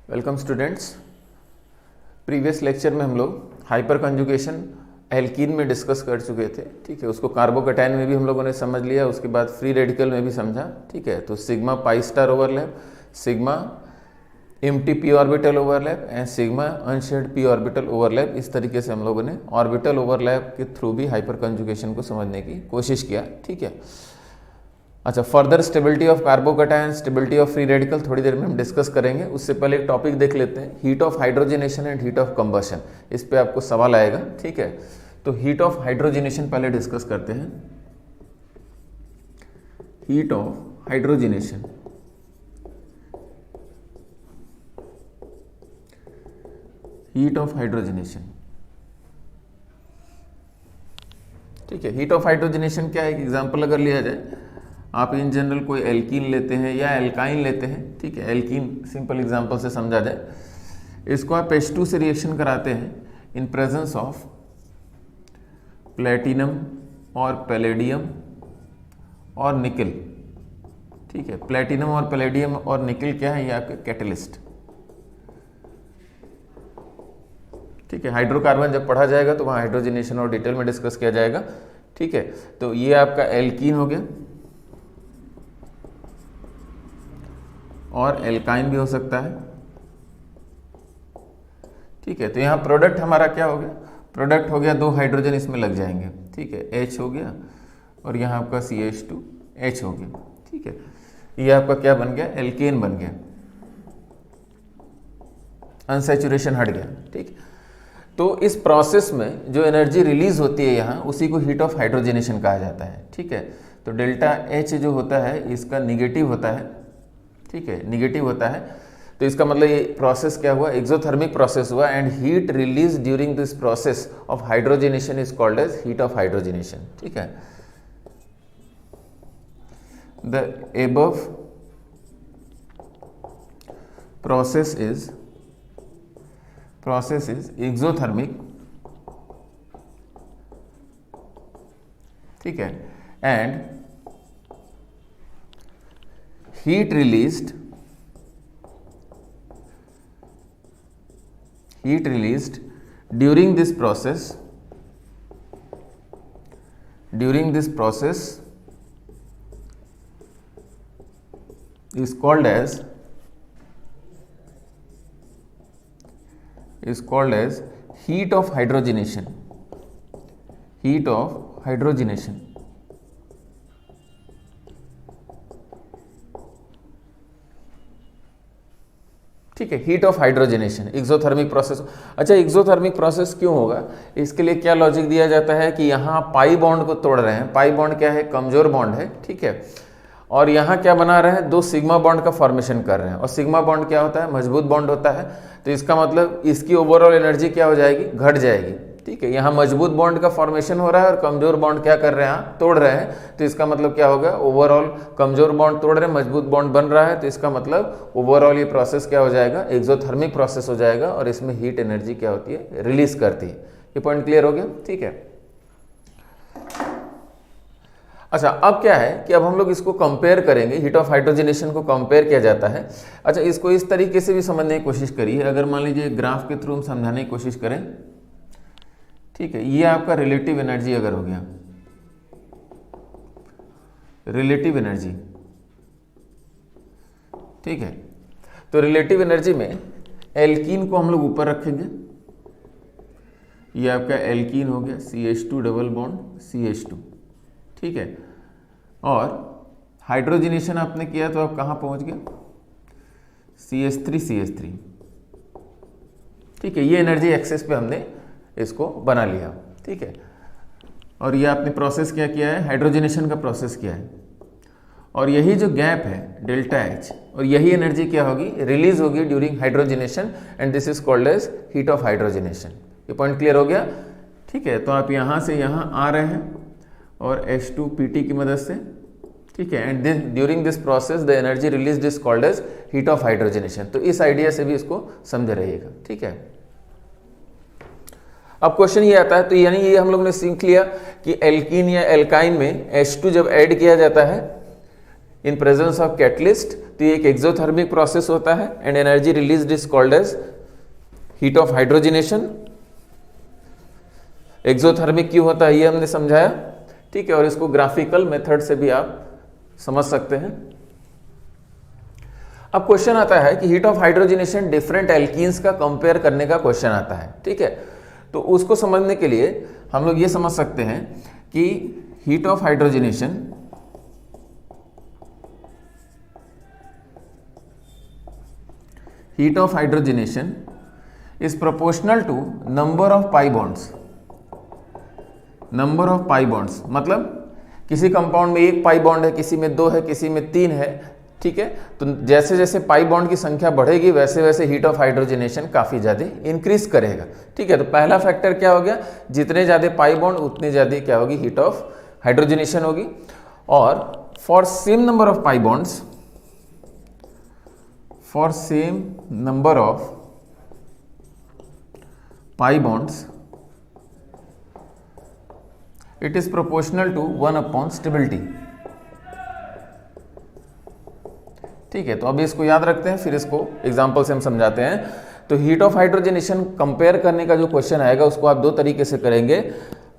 Welcome students. Previous lecture में हम लोग हाइपर कंजुगेशन एल्कीन में डिस्कस कर चुके थे। ठीक है, उसको कार्बोकैटायन में भी हम लोगों ने समझ लिया, उसके बाद फ्री रेडिकल में भी समझा। ठीक है, तो sigma pi star overlap, sigma empty P orbital overlap and sigma unshared P orbital overlap, इस तरीके से हम लोगों ने ऑर्बिटल ओवरलैप के थ्रू भी हाइपर कंजुगेशन को समझने की कोशिश किया। ठीक है, अच्छा, further stability of carbocation, stability of free radical थोड़ी देर में हम डिस्कस करेंगे। उससे पहले एक टॉपिक देख लेते हैं, heat of hydrogenation and heat of combustion. इस पे आपको सवाल आएगा। ठीक है, तो हीट ऑफ हाइड्रोजनेशन पहले डिस्कस करते हैं। Heat of hydrogenation, heat of hydrogenation. ठीक है, हीट ऑफ हाइड्रोजनेशन क्या है? एक एग्जांपल अगर लिया जाए, आप इन जनरल कोई एल्कीन लेते हैं या एल्काइन लेते हैं। ठीक है, एल्कीन सिंपल एग्जांपल से समझा जाए, इसको आप H2 से रिएक्शन कराते हैं इन प्रेजेंस ऑफ प्लेटिनम और पैलेडियम और निकल। ठीक है, प्लेटिनम और पैलेडियम और निकल क्या है? ये आपके कैटलिस्ट। ठीक है, हाइड्रोकार्बन जब पढ़ा जाएगा तो वहाँ हाइड्रोजनेशन और डिटेल में डिस्कस किया जाएगा। ठीक है, तो ये आपका एल्कीन हो गया और एल्काइन भी हो सकता है। ठीक है, तो यहाँ प्रोडक्ट हमारा क्या हो गया? प्रोडक्ट हो गया, 2 हाइड्रोजन इसमें लग जाएंगे। ठीक है, H हो गया और यहाँ आपका CH2H हो गया। ठीक है, ये आपका क्या बन गया? एल्केन बन गया, अनसैचुरेशन हट गया। ठीक, तो इस प्रोसेस में जो एनर्जी रिलीज होती है यहाँ, उसी को हीट ऑफ हाइड्रोजनेशन कहा जाता है। ठीक है, तो डेल्टा H जो होता है इसका निगेटिव होता है। ठीक है, निगेटिव होता है, तो इसका मतलब ये प्रोसेस क्या हुआ? एक्सोथर्मिक प्रोसेस हुआ and heat release during this process of hydrogenation is called as heat of hydrogenation. ठीक है, the above process is exothermic. ठीक है, and heat released during this process is called as heat of hydrogenation. Heat of hydrogenation. ठीक है, heat of hydrogenation, exothermic process. अच्छा, exothermic process क्यों होगा? इसके लिए क्या लॉजिक दिया जाता है कि यहाँ पाई बॉन्ड को तोड़ रहे हैं। पाई बॉन्ड क्या है? कमजोर बॉन्ड है। ठीक है, और यहाँ क्या बना रहे हैं? 2 सिग्मा बॉन्ड का फॉर्मेशन कर रहे हैं, और सिग्मा बॉन्ड क्या होता है? मजबूत बॉन्ड होता है। तो इसका मतलब इसकी ओवरऑल एनर्जी क्या हो जाएगी? घट जाएगी। ठीक है, यहाँ मजबूत बॉन्ड का फॉर्मेशन हो रहा है और कमजोर बॉन्ड क्या कर रहे हैं? तोड़ रहे हैं। तो इसका मतलब क्या होगा? ओवरऑल कमजोर बॉन्ड तोड़ रहे हैं, मजबूत बॉन्ड बन रहा है। तो इसका मतलब ओवरऑल ये प्रोसेस क्या हो जाएगा? एक्सोथर्मिक प्रोसेस हो जाएगा, और इसमें हीट एनर्जी क्या होती है? रिलीज करती है। ये पॉइंट क्लियर हो गया? ठीक है, अच्छा, अब क्या है कि अब हम लोग इसको कंपेयर करेंगे, हीट ऑफ हाइड्रोजनेशन को कंपेयर किया जाता है। अच्छा, इसको इस तरीके से भी समझने की कोशिश करिए। अगर मान लीजिए ग्राफ के थ्रू हम समझाने की कोशिश करें। ठीक है, ये आपका रिलेटिव एनर्जी अगर हो गया, रिलेटिव एनर्जी। ठीक है, तो रिलेटिव एनर्जी में एल्कीन को हम लोग ऊपर रखेंगे। ये आपका एल्कीन हो गया, CH2 डबल बॉन्ड CH2। ठीक है, और हाइड्रोजनेशन आपने किया तो आप कहाँ पहुंच गया? CH3। ठीक है, ये एनर्जी एक्सेस पे हमने इसको बना लिया। ठीक है, और ये आपने प्रोसेस क्या किया है? हाइड्रोजनेशन का प्रोसेस किया है, और यही जो गैप है डेल्टा H, और यही एनर्जी क्या होगी? रिलीज होगी during hydrogenation, and this is called as heat of hydrogenation. ये पॉइंट क्लियर हो गया? ठीक है, तो आप यहाँ से यहाँ आ रहे हैं और H2PT की मदद से। ठीक है, and then during this process the energy release is called as heat of hydrogenation. तो इस आइडिया से भी इसको समझ रहिएगा। ठीक है, अब क्वेश्चन ये आता है, तो यानी ये हम लोग ने सीख लिया कि एल्कीन या एल्काइन में H2 जब ऐड किया जाता है इन प्रेजेंस ऑफ कैटलिस्ट। तो ये एक एक्सोथर्मिक प्रोसेस होता है and energy released is called as heat of hydrogenation. Exothermic क्यों होता है ये हमने समझाया, ठीक है, और इसको ग्राफिकल मेथड से भी आप समझ सकते हैं। अब क्वेश्चन आता है कि heat of hydrogenation different alkenes का कंपेयर करने का क्वेश्चन आता है, ठीक है। तो उसको समझने के लिए हम लोग ये समझ सकते हैं कि heat of hydrogenation is proportional to number of pi bonds. Number of pi bonds मतलब किसी कंपाउंड में एक पाई बॉन्ड है, किसी में 2 है, किसी में 3 है, ठीक है। तो जैसे जैसे पाई बॉन्ड की संख्या बढ़ेगी वैसे वैसे हीट ऑफ हाइड्रोजनेशन काफी ज्यादा इंक्रीज करेगा, ठीक है। तो पहला फैक्टर क्या हो गया, जितने ज्यादा पाई बॉन्ड उतनी ज्यादा क्या होगी, हीट ऑफ हाइड्रोजनेशन होगी। और for same number of pi bonds, for same number of pi bonds it is proportional to 1 stability, ठीक है। तो अभी इसको याद रखते हैं, फिर इसको एग्जांपल से हम समझाते हैं। तो हीट ऑफ हाइड्रोजनेशन कंपेयर करने का जो क्वेश्चन आएगा उसको आप 2 तरीके से करेंगे।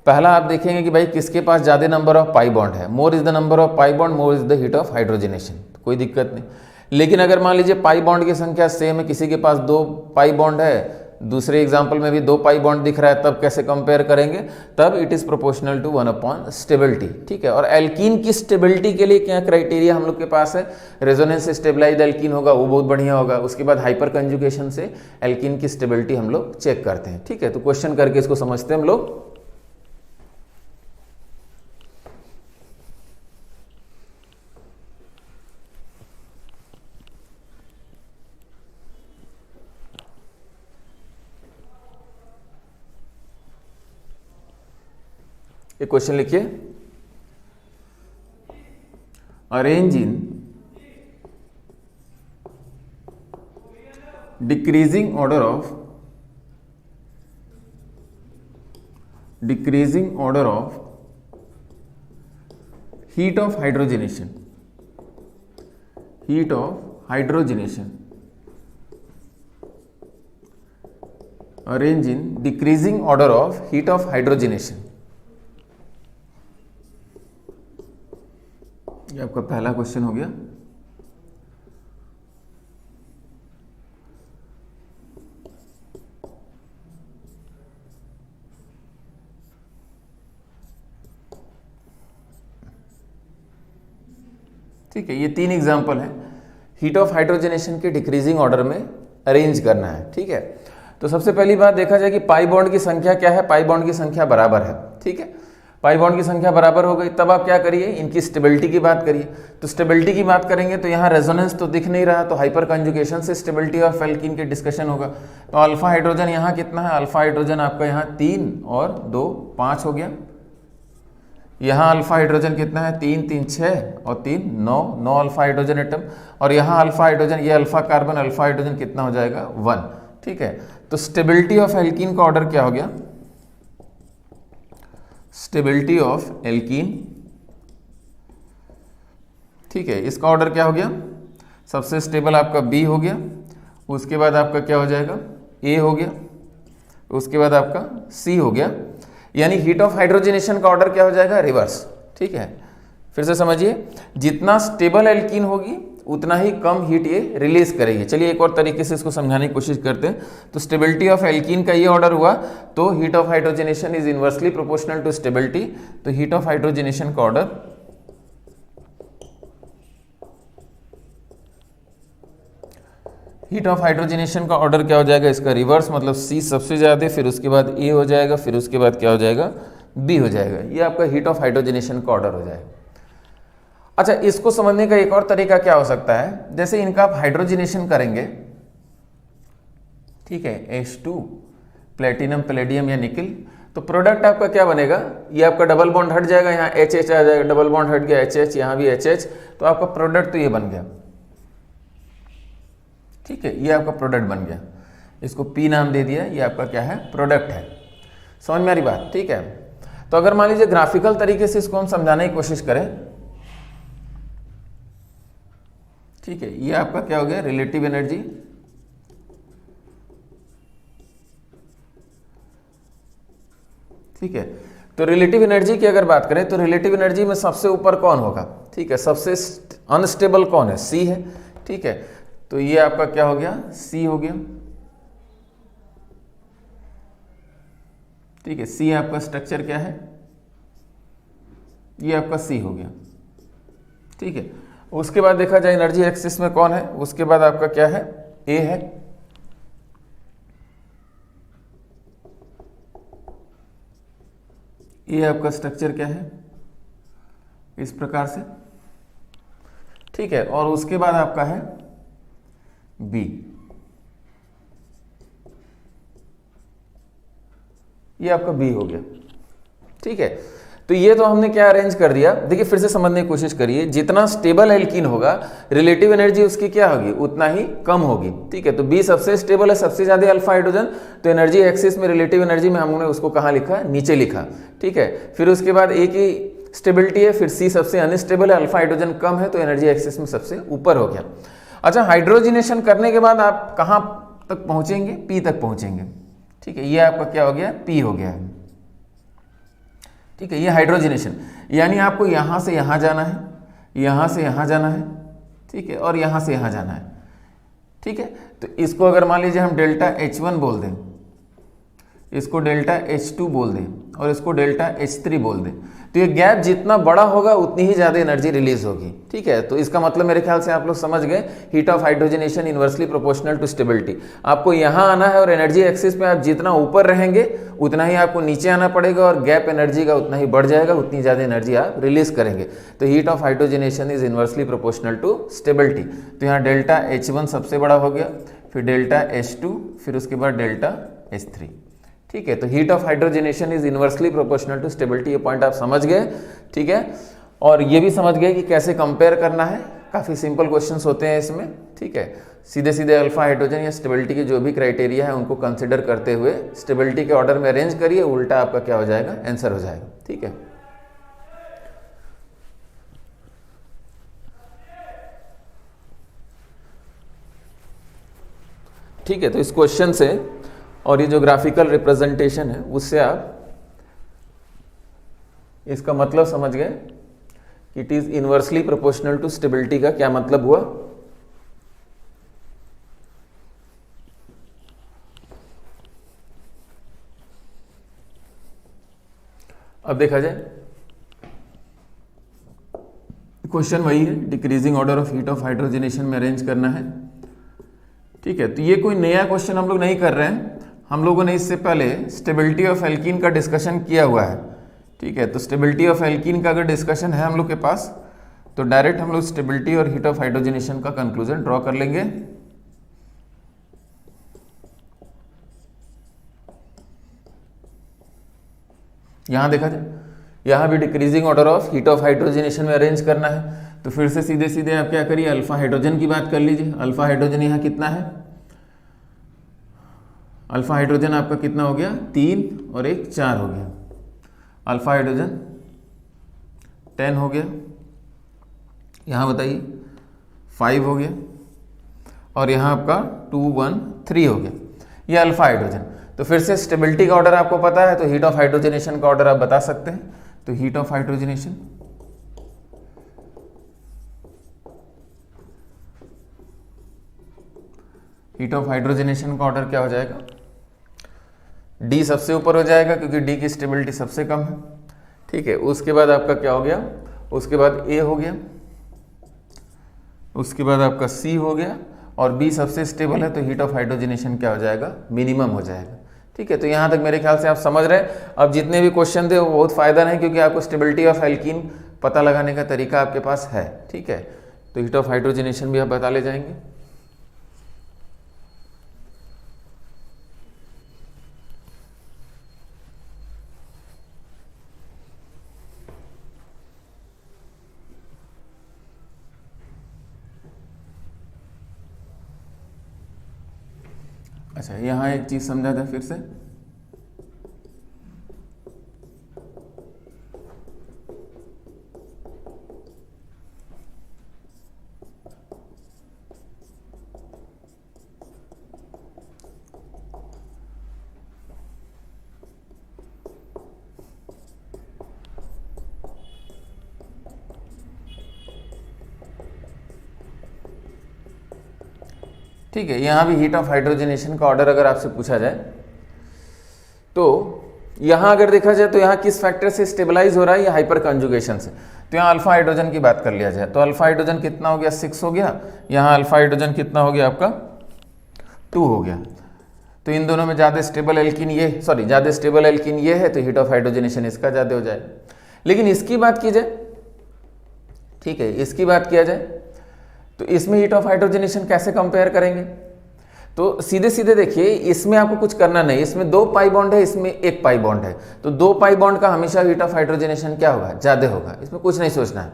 पहला आप देखेंगे कि भाई किसके पास ज्यादा नंबर ऑफ पाई बॉन्ड है, मोर is the number of pi bond, more is the heat of hydrogenation, कोई दिक्कत नहीं। लेकिन अगर मान लीजिए पाई बॉन्ड की संख्या सेम है, किसी के पास 2 पाई बॉन्ड है, दूसरे एग्जाम्पल में भी 2 पाई बॉन्ड दिख रहा है, तब कैसे कंपेयर करेंगे, तब it is proportional to 1 stability, ठीक है। और एल्कीन की स्टेबिलिटी के लिए क्या क्राइटेरिया हम लोग के पास है, रेजोनेंस से स्टेबलाइज्ड एल्कीन होगा, वो बहुत बढ़िया होगा। उसके बाद हाइपर कंजुगेशन से एल्कीन की स्टेबिलिटी हम लोग चेक करते हैं, ठीक है। तो क्वेश्चन करके इसको समझते हैं हम लोग। एक क्वेश्चन लिखिए, arrange in decreasing order of heat of hydrogenation, arrange in decreasing order of heat of hydrogenation. ये आपका पहला क्वेश्चन हो गया। ठीक है, ये 3 एग्जाम्पल है, हीट ऑफ हाइड्रोजनेशन के डिक्रीजिंग ऑर्डर में अरेंज करना है, ठीक है। तो सबसे पहली बात देखा जाए कि पाई बॉन्ड की संख्या क्या है, पाई बॉन्ड की संख्या बराबर है, ठीक है। पाई बॉन्ड की संख्या बराबर हो गई, तब आप क्या करिए, इनकी स्टेबिलिटी की बात करिए। तो स्टेबिलिटी की बात करेंगे तो यहाँ रेजोनेंस तो दिख नहीं रहा, तो हाइपर कंजुगेशन से स्टेबिलिटी ऑफ एल्कीन की डिस्कशन होगा। तो अल्फा हाइड्रोजन यहाँ कितना है, अल्फा हाइड्रोजन आपका यहाँ 3 और 2 5 हो गया। यहाँ अल्फा हाइड्रोजन कितना है, 3 3 6 और 3 9 अल्फा हाइड्रोजन एटम। और यहाँ अल्फा हाइड्रोजन, ये अल्फा कार्बन, अल्फा हाइड्रोजन कितना हो जाएगा 1, ठीक है। तो स्टेबिलिटी ऑफ एल्कीन का ऑर्डर क्या हो गया, स्टेबिलिटी ऑफ एल्कीन, ठीक है। इसका ऑर्डर क्या हो गया, सबसे स्टेबल आपका बी हो गया, उसके बाद आपका क्या हो जाएगा, ए हो गया, उसके बाद आपका सी हो गया। यानी हीट ऑफ हाइड्रोजनेशन का ऑर्डर क्या हो जाएगा, रिवर्स, ठीक है। फिर से समझिए, जितना स्टेबल एल्कीन होगी उतना ही कम हीट ये रिलीज करेगी। चलिए एक और तरीके से इसको समझाने की कोशिश करते हैं। तो स्टेबिलिटी ऑफ एल्कीन का ये ऑर्डर हुआ, तो heat of hydrogenation is inversely proportional to stability. तो हीट ऑफ हाइड्रोजनेशन का ऑर्डर का ऑर्डर क्या हो जाएगा, इसका रिवर्स, मतलब सी सबसे ज्यादा, फिर उसके बाद ए हो जाएगा, फिर उसके बाद क्या हो जाएगा, बी हो जाएगा। ये आपका हीट ऑफ हाइड्रोजनेशन का ऑर्डर हो जाएगा। अच्छा, इसको समझने का एक और तरीका क्या हो सकता है, जैसे इनका आप हाइड्रोजनेशन करेंगे, ठीक है, H2 प्लेटिनम पैलेडियम या निकल, तो प्रोडक्ट आपका क्या बनेगा, ये आपका डबल बॉन्ड हट जाएगा, यहाँ HH आ जाएगा, डबल बॉन्ड हट गया HH, यहाँ भी HH, तो आपका प्रोडक्ट तो ये बन गया, ठीक है, ये आपका प्रोडक्ट बन गया। इसको P नाम दे दिया, ये आपका क्या है, प्रोडक्ट है। समझ में आ रही बात, ठीक है। तो अगर मान लीजिए ग्राफिकल तरीके से इसको हम समझाने की कोशिश करें, ठीक है, ये आपका क्या हो गया, रिलेटिव एनर्जी। ठीक है, तो रिलेटिव एनर्जी की अगर बात करें तो रिलेटिव एनर्जी में सबसे ऊपर कौन होगा? ठीक है, सबसे अनस्टेबल कौन है? सी है। ठीक है, तो ये आपका क्या हो गया, सी हो गया। ठीक है, सी आपका स्ट्रक्चर क्या है, ये आपका सी हो गया। ठीक है, उसके बाद देखा जाए एनर्जी एक्सिस में कौन है, उसके बाद आपका क्या है, ए है। ये आपका स्ट्रक्चर क्या है, इस प्रकार से। ठीक है, और उसके बाद आपका है बी, ये आपका बी हो गया। ठीक है, तो ये तो हमने क्या अरेंज कर दिया। देखिए फिर से समझने की कोशिश करिए, जितना स्टेबल एल्कीन होगा रिलेटिव एनर्जी उसकी क्या होगी, उतना ही कम होगी। ठीक है, तो बी सबसे स्टेबल है, सबसे ज्यादा अल्फा हाइड्रोजन, तो एनर्जी एक्सिस में रिलेटिव एनर्जी में हमने उसको कहाँ लिखा, नीचे लिखा। ठीक है, फिर उसके बाद ए की स्टेबिलिटी है, फिर सी सबसे अनस्टेबल है, अल्फा हाइड्रोजन कम है, तो एनर्जी एक्सिस में सबसे ऊपर हो गया। अच्छा, हाइड्रोजिनेशन करने के बाद आप कहाँ तक पहुंचेंगे, पी तक पहुंचेंगे। ठीक है, ये आपका क्या हो गया, पी हो गया है। ठीक है, ये हाइड्रोजिनेशन, यानी आपको यहां से यहां जाना है, यहां से यहां जाना है। ठीक है, और यहां से यहां जाना है। ठीक है, तो इसको अगर मान लीजिए हम डेल्टा H1 बोल दें, इसको डेल्टा H2 बोल दें, और इसको डेल्टा H3 बोल दें, तो ये गैप जितना बड़ा होगा उतनी ही ज़्यादा एनर्जी रिलीज होगी। ठीक है, तो इसका मतलब मेरे ख्याल से आप लोग समझ गए, heat of hydrogenation inversely proportional to stability. आपको यहाँ आना है और एनर्जी एक्सिस में आप जितना ऊपर रहेंगे उतना ही आपको नीचे आना पड़ेगा, और गैप एनर्जी का उतना ही बढ़ जाएगा, उतनी ज़्यादा एनर्जी आप रिलीज करेंगे। तो heat of hydrogenation is inversely proportional to stability. तो यहाँ डेल्टा H1 सबसे बड़ा हो गया, फिर डेल्टा H2, फिर उसके बाद डेल्टा H3। ठीक है, तो heat of hydrogenation is inversely proportional to stability, ये पॉइंट आप समझ गए। ठीक है, और ये भी समझ गए कि कैसे कंपेयर करना है, काफ़ी सिंपल क्वेश्चंस होते हैं इसमें। ठीक है, सीधे सीधे अल्फा हाइड्रोजन या स्टेबिलिटी के जो भी क्राइटेरिया है उनको कंसिडर करते हुए स्टेबिलिटी के ऑर्डर में अरेंज करिए, उल्टा आपका क्या हो जाएगा, आंसर हो जाएगा। ठीक है, ठीक है, तो इस क्वेश्चन से और ये जो ग्राफिकल रिप्रेजेंटेशन है उससे आप इसका मतलब समझ गए कि it is inversely proportional to stability का क्या मतलब हुआ। अब देखा जाए, क्वेश्चन वही है, decreasing order of heat of hydrogenation में अरेंज करना है। ठीक है, तो ये कोई नया क्वेश्चन हम लोग नहीं कर रहे हैं, हम लोगों ने इससे पहले स्टेबिलिटी ऑफ एल्कीन का डिस्कशन किया हुआ है। ठीक है, तो स्टेबिलिटी ऑफ एल्कीन का अगर डिस्कशन है हम लोग के पास, तो डायरेक्ट हम लोग स्टेबिलिटी और हीट ऑफ हाइड्रोजनेशन का कंक्लूजन ड्रॉ कर लेंगे। यहां देखा जाए, यहां भी decreasing order of heat of hydrogenation में अरेंज करना है, तो फिर से सीधे सीधे आप क्या करिए, अल्फा हाइड्रोजन की बात कर लीजिए। अल्फा हाइड्रोजन यहाँ कितना है, अल्फा हाइड्रोजन आपका कितना हो गया, 3 और 1 4 हो गया। अल्फा हाइड्रोजन 10 हो गया, यहाँ बताइए 5 हो गया, और यहाँ आपका 2 1 3 हो गया, ये अल्फा हाइड्रोजन। तो फिर से स्टेबिलिटी का ऑर्डर आपको पता है, तो हीट ऑफ हाइड्रोजनेशन का ऑर्डर आप बता सकते हैं। तो heat of hydrogenation, heat of hydrogenation का ऑर्डर क्या हो जाएगा, डी सबसे ऊपर हो जाएगा क्योंकि डी की स्टेबिलिटी सबसे कम है। ठीक है, उसके बाद आपका क्या हो गया, उसके बाद ए हो गया, उसके बाद आपका सी हो गया, और बी सबसे स्टेबल है, तो हीट ऑफ हाइड्रोजनेशन क्या हो जाएगा, मिनिमम हो जाएगा। ठीक है, तो यहाँ तक मेरे ख्याल से आप समझ रहे हैं। अब जितने भी क्वेश्चन थे वो बहुत फायदा नहीं, क्योंकि आपको स्टेबिलिटी ऑफ एल्कीन पता लगाने का तरीका आपके पास है। ठीक है, तो हीट ऑफ हाइड्रोजनेशन भी आप बता ले जाएंगे। अच्छा, यहाँ एक चीज समझा था फिर से, ठीक है। यहाँ भी हीट ऑफ हाइड्रोजनेशन का ऑर्डर अगर आपसे पूछा जाए तो यहाँ अगर देखा जाए तो यहाँ किस फैक्टर से स्टेबलाइज हो रहा है, या हाइपर कंजुगेशन से। तो यहाँ अल्फा हाइड्रोजन की बात कर लिया जाए तो अल्फा हाइड्रोजन कितना हो गया, 6 हो गया। यहाँ अल्फा हाइड्रोजन कितना हो गया आपका, 2 हो गया। तो इन दोनों में ज़्यादा स्टेबल एल्कीन ये, ज़्यादा स्टेबल एल्कीन ये है, तो हीट ऑफ हाइड्रोजनेशन इसका ज़्यादा हो जाएगा। लेकिन इसकी बात की जाए, ठीक है, इसकी बात किया जाए तो इसमें हीट ऑफ हाइड्रोजनेशन कैसे कंपेयर करेंगे। तो सीधे सीधे देखिए, इसमें आपको कुछ करना नहीं, इसमें 2 पाई बॉन्ड है, इसमें 1 पाई बॉन्ड है। तो 2 पाई बॉन्ड का हमेशा हीट ऑफ हाइड्रोजनेशन क्या होगा, ज़्यादा होगा। इसमें कुछ नहीं सोचना है,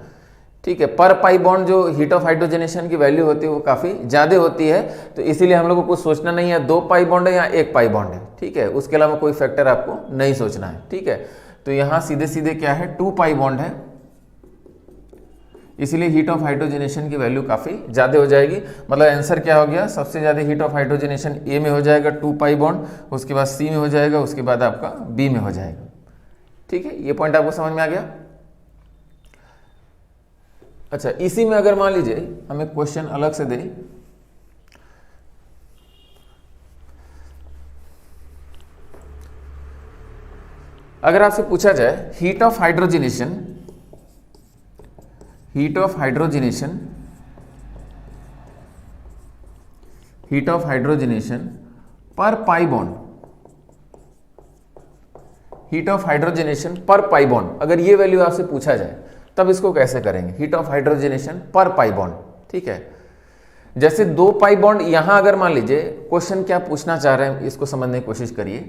ठीक है। पर पाई बॉन्ड जो हीट ऑफ हाइड्रोजनेशन की वैल्यू होती है वो काफ़ी ज़्यादा होती है, तो इसीलिए हम लोग को कुछ सोचना नहीं है 2 पाई बॉन्ड है या 1 पाई बॉन्ड है, ठीक है। उसके अलावा कोई फैक्टर आपको नहीं सोचना है, ठीक है। तो यहाँ सीधे सीधे क्या है, 2 पाई बॉन्ड है, इसीलिए हीट ऑफ हाइड्रोजनेशन की वैल्यू काफ़ी ज़्यादा हो जाएगी। मतलब आंसर क्या हो गया, सबसे ज़्यादा हीट ऑफ हाइड्रोजनेशन ए में हो जाएगा 2 पाई बॉन्ड, उसके बाद सी में हो जाएगा, उसके बाद आपका बी में हो जाएगा, ठीक है। ये पॉइंट आपको समझ में आ गया। अच्छा, इसी में अगर मान लीजिए हम एक क्वेश्चन अलग से दें, अगर आपसे पूछा जाए हीट ऑफ हाइड्रोजनेशन पर pi bond, heat of hydrogenation पर पाई बॉन्ड, अगर ये वैल्यू आपसे पूछा जाए तब इसको कैसे करेंगे, हीट ऑफ हाइड्रोजनेशन पर पाई बॉन्ड, ठीक है। जैसे 2 पाई बॉन्ड, यहां अगर मान लीजिए क्वेश्चन क्या पूछना चाह रहे हैं इसको समझने की कोशिश करिए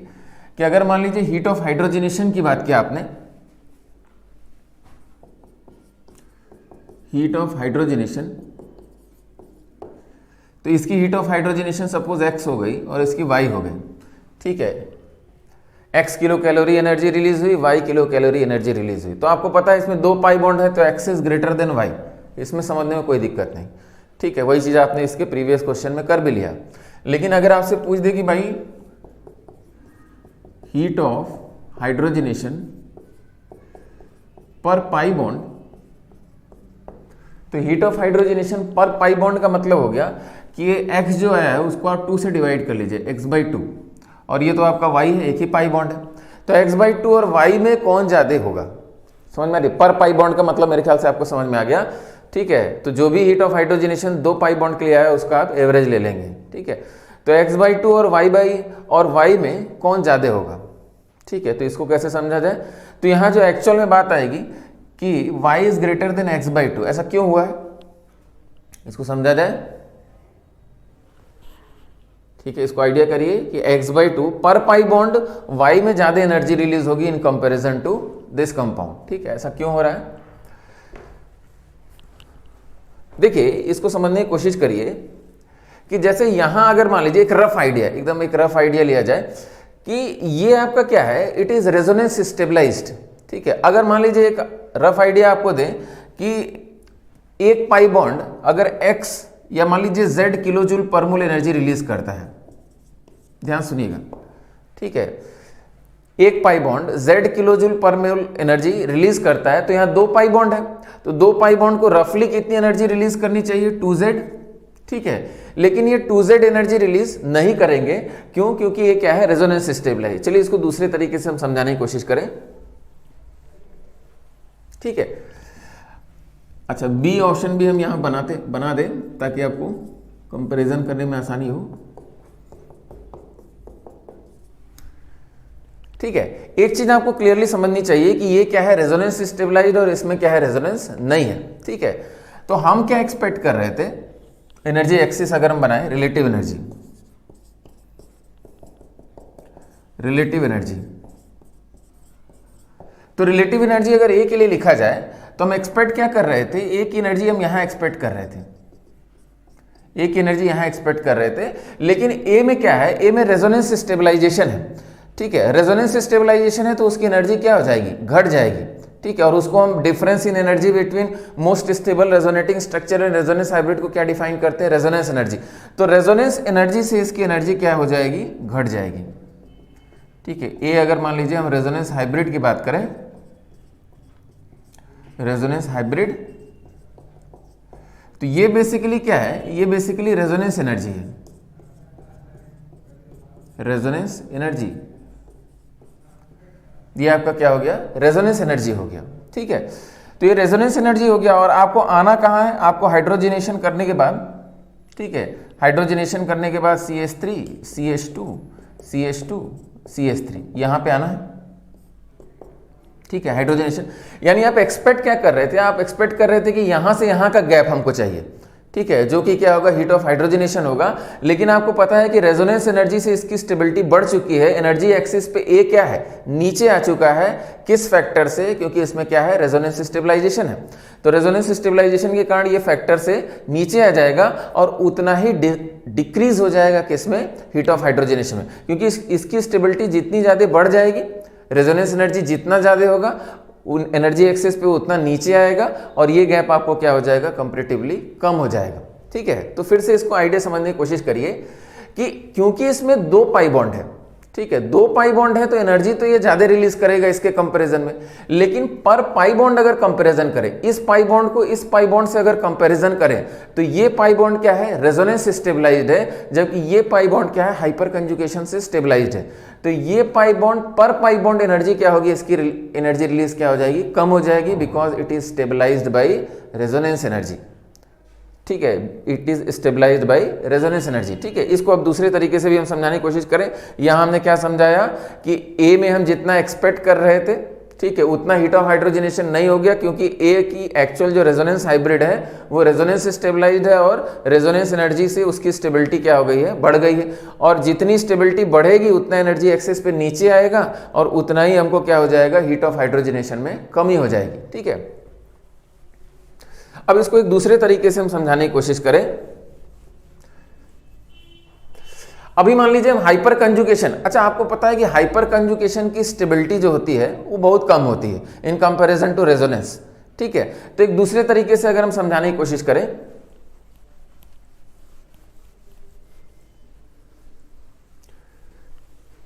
कि अगर मान लीजिए हीट ऑफ हाइड्रोजनेशन की बात की आपने, हीट ऑफ हाइड्रोजनेशन, तो इसकी heat of hydrogenation suppose x हो गई और इसकी y हो गई, ठीक है। x kilo calorie energy release हुई, y kilo calorie energy release हुई। तो आपको पता है इसमें 2 पाई बॉन्ड है तो x is greater than y, इसमें समझने में कोई दिक्कत नहीं, ठीक है। वही चीज आपने इसके प्रीवियस क्वेश्चन में कर भी लिया। लेकिन अगर आपसे पूछ दे कि भाई हीट ऑफ हाइड्रोजनेशन पर पाई बॉन्ड, तो हीट ऑफ हाइड्रोजनेशन पर पाई बॉन्ड का मतलब हो गया कि ये x जो है उसको आप 2 से डिवाइड कर लीजिए, x/2, और ये तो आपका y है, एक ही पाई बॉन्ड है। तो x/2 और y में कौन ज्यादा होगा, समझ में आ रही। पर पाई बॉन्ड का मतलब मेरे ख्याल से आपको समझ में आ गया, ठीक है। तो जो भी heat of hydrogenation 2 pi bond के लिए आया उसका आप एवरेज ले लेंगे, ठीक है। तो x/2 और y में कौन ज्यादा होगा, ठीक है। तो इसको कैसे समझा जाए, तो यहाँ जो एक्चुअल में बात आएगी कि y is greater than x/2, ऐसा क्यों हुआ है, इसको समझा जाए, ठीक है। इसको आइडिया करिए कि x/2 पर पाई बॉन्ड y में ज्यादा एनर्जी रिलीज होगी in comparison to this compound, ठीक है। ऐसा क्यों हो रहा है, देखिए इसको समझने की कोशिश करिए कि जैसे यहां अगर मान लीजिए एक रफ आइडिया, एकदम एक रफ आइडिया लिया जाए कि ये आपका क्या है, इट इज रेजोनेंस स्टेबलाइज्ड, ठीक है। अगर मान लीजिए एक रफ आइडिया आपको दें कि एक पाई बॉन्ड अगर x या मान लीजिए z kilo joule per mole energy release करता है, ध्यान सुनिएगा, ठीक है। एक pi bond z kilo joule per mole energy release करता है, तो यहाँ 2 पाई बॉन्ड है, तो 2 पाई बॉन्ड को रफली कितनी एनर्जी रिलीज करनी चाहिए, 2z, ठीक है। लेकिन ये 2z एनर्जी रिलीज नहीं करेंगे, क्यों, क्योंकि ये क्या है, रेजोनेंस स्टेबलाइज। चलिए इसको दूसरे तरीके से हम समझाने की कोशिश करें, ठीक है। अच्छा, बी ऑप्शन भी हम यहां बना दें ताकि आपको कंपैरिजन करने में आसानी हो, ठीक है। एक चीज आपको क्लियरली समझनी चाहिए कि ये क्या है, रेजोनेंस स्टेबलाइज्ड, और इसमें क्या है, रेजोनेंस नहीं है, ठीक है। तो हम क्या एक्सपेक्ट कर रहे थे, एनर्जी एक्सिस अगर हम बनाए, रिलेटिव एनर्जी, तो रिलेटिव एनर्जी अगर ए के लिए लिखा जाए तो हम एक्सपेक्ट क्या कर रहे थे, ए की एनर्जी हम यहां एक्सपेक्ट कर रहे थे, ए की एनर्जी यहां एक्सपेक्ट कर रहे थे। लेकिन ए में क्या है, ए में रेजोनेंस स्टेबलाइजेशन है, ठीक है। रेजोनेंस स्टेबलाइजेशन है तो उसकी एनर्जी क्या हो जाएगी, घट जाएगी, ठीक है। और उसको हम difference in energy between most stable resonating structure and resonance hybrid को क्या डिफाइन करते हैं, रेजोनेंस एनर्जी। तो रेजोनेंस एनर्जी से इसकी एनर्जी क्या हो जाएगी, घट जाएगी, ठीक है। ए अगर मान लीजिए हम रेजोनेंस हाइब्रिड की बात करें, रेजोनेंस हाइब्रिड, तो ये बेसिकली क्या है, ये बेसिकली रेजोनेंस एनर्जी है, रेजोनेंस एनर्जी, ये आपका क्या हो गया, रेजोनेंस एनर्जी हो गया। ठीक है, तो ये रेजोनेंस एनर्जी हो गया और आपको आना कहाँ है, आपको हाइड्रोजनेशन करने के बाद, ठीक है, हाइड्रोजनेशन करने के बाद CH3 CH2 CH2 CH3 यहां पे आना है। ठीक है, हाइड्रोजनेशन, यानी आप एक्सपेक्ट क्या कर रहे थे, आप एक्सपेक्ट कर रहे थे कि यहां से यहां का गैप हमको चाहिए। ठीक है, जो कि क्या होगा, हीट ऑफ हाइड्रोजनेशन होगा। लेकिन आपको पता है कि रेजोनेंस एनर्जी से इसकी स्टेबिलिटी बढ़ चुकी है, एनर्जी एक्सिस पे ए क्या है, नीचे आ चुका है। किस फैक्टर से, क्योंकि इसमें क्या है, रेजोनेंस स्टेबलाइजेशन है। तो रेजोनेंस स्टेबलाइजेशन के कारण ये फैक्टर से नीचे आ जाएगा और उतना ही डिक्रीज हो जाएगा किसमें, हीट ऑफ हाइड्रोजनेशन में, क्योंकि इसकी स्टेबिलिटी जितनी ज्यादा बढ़ जाएगी, रेजोनेंस एनर्जी जितना ज्यादा होगा, उन एनर्जी एक्सेस पे उतना नीचे आएगा और ये गैप आपको क्या हो जाएगा, कंपैरेटिवली कम हो जाएगा। ठीक है, तो फिर से इसको आइडिया समझने की कोशिश करिए कि क्योंकि इसमें 2 पाई बॉन्ड है, ठीक है, 2 पाई बॉन्ड है तो एनर्जी तो ये ज्यादा रिलीज करेगा इसके कंपैरिजन में। लेकिन पर पाई बॉन्ड अगर कंपैरिजन करें, इस पाई बॉन्ड को इस पाई बॉन्ड से अगर कंपैरिजन करें, तो ये पाई बॉन्ड क्या है, रेजोनेंस स्टेबलाइज्ड है, जबकि ये पाई बॉन्ड क्या है, हाइपर कंजुगेशन से स्टेबलाइज्ड है। तो ये पाई बॉन्ड, पर पाई बॉन्ड एनर्जी क्या होगी, इसकी एनर्जी रिलीज क्या हो जाएगी, कम हो जाएगी, because it is stabilized by resonance energy. ठीक है, it is stabilized by resonance energy. ठीक है, इसको अब दूसरे तरीके से भी हम समझाने की कोशिश करें। यहां हमने क्या समझाया कि ए में हम जितना एक्सपेक्ट कर रहे थे, ठीक है, उतना हीट ऑफ हाइड्रोजनेशन नहीं हो गया, क्योंकि ए की एक्चुअल जो रेजोनेंस हाइब्रिड है वो रेजोनेंस स्टेबलाइज्ड है और रेजोनेंस एनर्जी से उसकी स्टेबिलिटी क्या हो गई है, बढ़ गई है। और जितनी स्टेबिलिटी बढ़ेगी उतना एनर्जी एक्सेस पे नीचे आएगा और उतना ही हमको क्या हो जाएगा, हीट ऑफ हाइड्रोजनेशन में कमी हो जाएगी। ठीक है, अब इसको एक दूसरे तरीके से हम समझाने की कोशिश करें। अभी मान लीजिए हम हाइपर कंजुगेशन, अच्छा आपको पता है कि हाइपर कंजुगेशन की स्टेबिलिटी जो होती है वो बहुत कम होती है इन कंपैरिजन टू रेजोनेंस। ठीक है, तो एक दूसरे तरीके से अगर हम समझाने की कोशिश करें,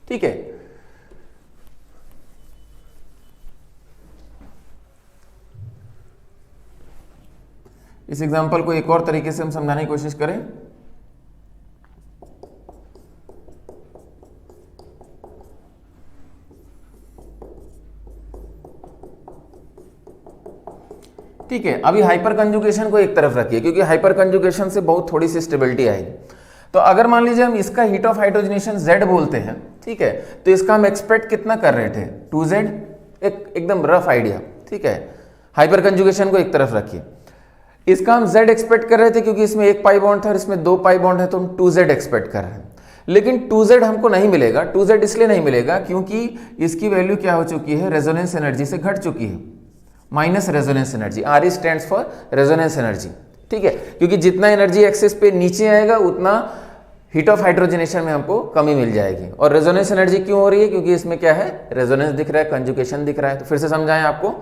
ठीक है, इस एग्जांपल को एक और तरीके से हम समझाने की कोशिश करें। ठीक है, अभी हाइपर कंजुगेशन को एक तरफ रखिए, क्योंकि हाइपर कंजुगेशन से बहुत थोड़ी सी स्टेबिलिटी आएगी। तो अगर मान लीजिए हम इसका हीट ऑफ हाइड्रोजनेशन Z बोलते हैं, ठीक है, तो इसका हम एक्सपेक्ट कितना कर रहे थे, 2Z, एकदम रफ आइडिया। ठीक है, हाइपर कंजुगेशन को एक तरफ रखिए, इसका हम Z एक्सपेक्ट कर रहे थे क्योंकि इसमें 1 पाई बॉन्ड था और इसमें 2 पाई बॉन्ड है, तो हम 2Z एक्सपेक्ट कर रहे हैं। लेकिन 2Z हमको नहीं मिलेगा। 2Z इसलिए नहीं मिलेगा क्योंकि इसकी वैल्यू क्या हो चुकी है, रेजोनेंस एनर्जी से घट चुकी है, minus resonance energy. RE stands for resonance energy. ठीक है, क्योंकि जितना एनर्जी एक्सेस पे नीचे आएगा उतना हीट ऑफ हाइड्रोजनेशन में हमको कमी मिल जाएगी। और रेजोनेंस एनर्जी क्यों हो रही है, क्योंकि इसमें क्या है, रेजोनेंस दिख रहा है, कंजुगेशन दिख रहा है। तो फिर से समझाएं आपको,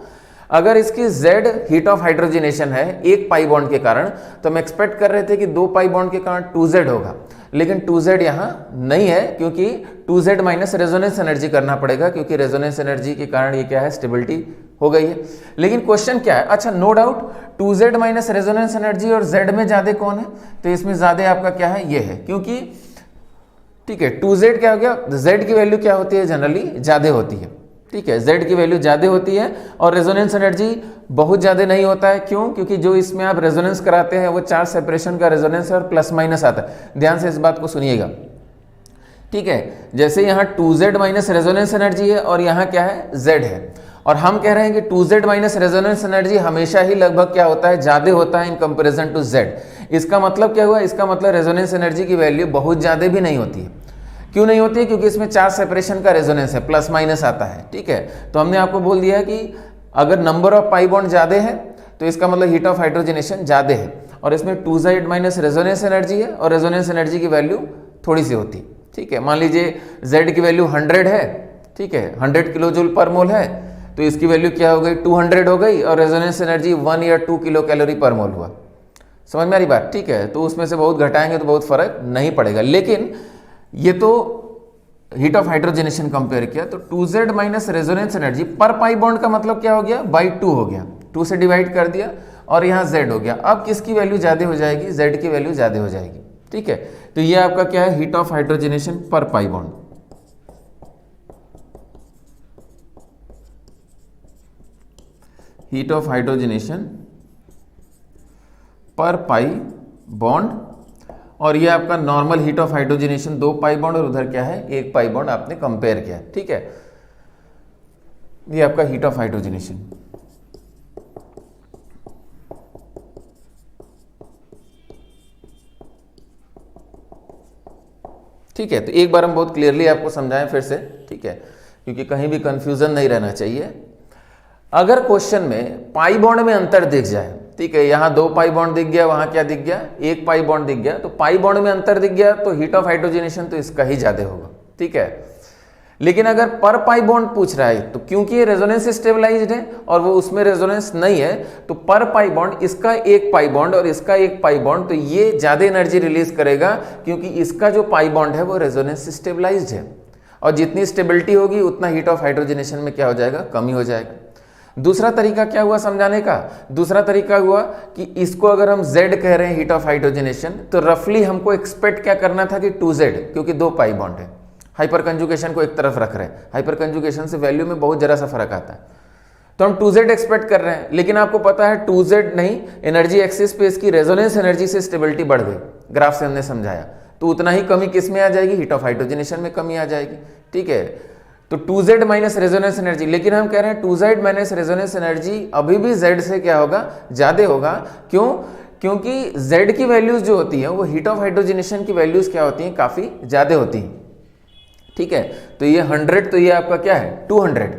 अगर इसकी Z हीट ऑफ हाइड्रोजनेशन है 1 पाई बॉन्ड के कारण, तो हम एक्सपेक्ट कर रहे थे कि 2 पाई बॉन्ड के कारण 2Z होगा, लेकिन 2Z यहां नहीं है, क्योंकि 2Z माइनस रेजोनेंस एनर्जी करना पड़ेगा, क्योंकि रेजोनेंस एनर्जी के कारण ये क्या है, स्टेबिलिटी हो गई है। लेकिन क्वेश्चन क्या है, अच्छा no doubt 2Z minus resonance energy और Z में ज्यादा कौन है, तो इसमें ज्यादा आपका क्या है, ये है, क्योंकि ठीक है 2Z क्या हो गया, Z की वैल्यू क्या होती है, जनरली ज्यादा होती है। ठीक है, Z की वैल्यू ज्यादा होती है और रेजोनेंस एनर्जी बहुत ज्यादा नहीं होता है। क्यों, क्योंकि जो इसमें आप रेजोनेंस कराते हैं वो चार्ज सेपरेशन का रेजोनेंस है और प्लस माइनस आता है। ध्यान से इस बात को सुनिएगा। ठीक है, जैसे यहाँ 2Z माइनस रेजोनेंस एनर्जी है और यहाँ क्या है, Z है, और हम कह रहे हैं कि 2Z माइनस रेजोनेंस एनर्जी हमेशा ही लगभग क्या होता है, ज्यादा होता है इन कंपेरिजन टू Z। इसका मतलब क्या हुआ, इसका मतलब रेजोनेंस एनर्जी की वैल्यू बहुत ज्यादा भी नहीं होती है। क्यों नहीं होती है, क्योंकि इसमें चार्ज सेपरेशन का रेजोनेंस है, प्लस माइनस आता है। ठीक है, तो हमने आपको बोल दिया कि अगर नंबर ऑफ पाई बॉन्ड ज्यादा है तो इसका मतलब हीट ऑफ हाइड्रोजनेशन ज्यादा है, और इसमें 2Z माइनस रेजोनेंस एनर्जी है और रेजोनेंस एनर्जी की वैल्यू थोड़ी सी होती है। ठीक है, मान लीजिए Z की वैल्यू 100 है, ठीक है, 100 किलो जूल पर मोल है, तो इसकी वैल्यू क्या हो गई, 200 हो गई, और रेजोनेंस एनर्जी 1 या 2 किलो कैलोरी पर मोल हुआ। समझ में आ रही बात। ठीक है, तो उसमें से बहुत घटाएंगे तो बहुत फर्क नहीं पड़ेगा। लेकिन ये तो हीट ऑफ हाइड्रोजनेशन कंपेयर किया, तो 2Z माइनस रेजोनेंस एनर्जी पर पाई बॉन्ड का मतलब क्या हो गया, बाई 2 हो गया, 2 से डिवाइड कर दिया और यहाँ Z हो गया। अब किसकी वैल्यू ज्यादा हो जाएगी, Z की वैल्यू ज्यादा हो जाएगी। ठीक है, तो ये आपका क्या है, हीट ऑफ हाइड्रोजनेशन पर pi bond. Heat of hydrogenation पर पाई बॉन्ड, और ये आपका normal heat of hydrogenation 2 pi bond, और उधर क्या है 1 पाई बॉन्ड आपने कंपेयर किया, ठीक है। ये आपका हीट ऑफ हाइड्रोजनेशन। ठीक है, तो एक बार हम बहुत क्लियरली आपको समझाएं फिर से, ठीक है, क्योंकि कहीं भी कंफ्यूजन नहीं रहना चाहिए। अगर क्वेश्चन में पाई बॉन्ड में अंतर दिख जाए, ठीक है, यहां 2 पाई बॉन्ड दिख गया, वहां क्या दिख गया 1 पाई बॉन्ड दिख गया, तो पाई बॉन्ड में अंतर दिख गया तो हीट ऑफ हाइड्रोजनेशन तो इसका ही ज्यादा होगा, ठीक है। लेकिन अगर पर पाई बॉन्ड पूछ रहा है, तो क्योंकि ये रेजोनेंस स्टेबलाइज्ड है और वो उसमें रेजोनेंस नहीं है, तो पर पाई बॉन्ड इसका 1 पाई बॉन्ड और इसका 1 पाई बॉन्ड, तो ये ज्यादा एनर्जी रिलीज करेगा, क्योंकि इसका जो पाई बॉन्ड है वो रेजोनेंस स्टेबलाइज्ड है, और जितनी स्टेबिलिटी होगी उतना हीट ऑफ हाइड्रोजनेशन में क्या हो जाएगा, कमी हो जाएगा। दूसरा तरीका क्या हुआ समझाने का, दूसरा तरीका हुआ कि इसको अगर हम Z कह रहे हैं हीट ऑफ हाइड्रोजनेशन, तो रफली हमको एक्सपेक्ट क्या करना था कि 2Z, क्योंकि 2 पाई बॉन्ड है। हाइपर कंजुगेशन को एक तरफ रख रहे हैं, हाइपर कंजुगेशन से वैल्यू में बहुत जरा सा फर्क आता है, तो हम 2Z एक्सपेक्ट कर रहे हैं, लेकिन आपको पता है 2Z नहीं, एनर्जी एक्सिस पे इसकी रेजोनेंस एनर्जी से स्टेबिलिटी बढ़ गई, ग्राफ से हमने समझाया, तो उतना ही कमी किस में आ जाएगी, हीट ऑफ हाइड्रोजनेशन में कमी आ जाएगी, ठीक है। तो 2Z माइनस रेजोनेंस एनर्जी, लेकिन हम कह रहे हैं 2Z माइनस रेजोनेंस एनर्जी अभी भी Z से क्या होगा, ज्यादा होगा। क्यों? क्योंकि Z की वैल्यूज जो होती है वो हीट ऑफ हाइड्रोजनेशन की वैल्यूज क्या होती हैं, काफी ज्यादा होती हैं, ठीक है। तो ये 100, तो ये आपका क्या है 200,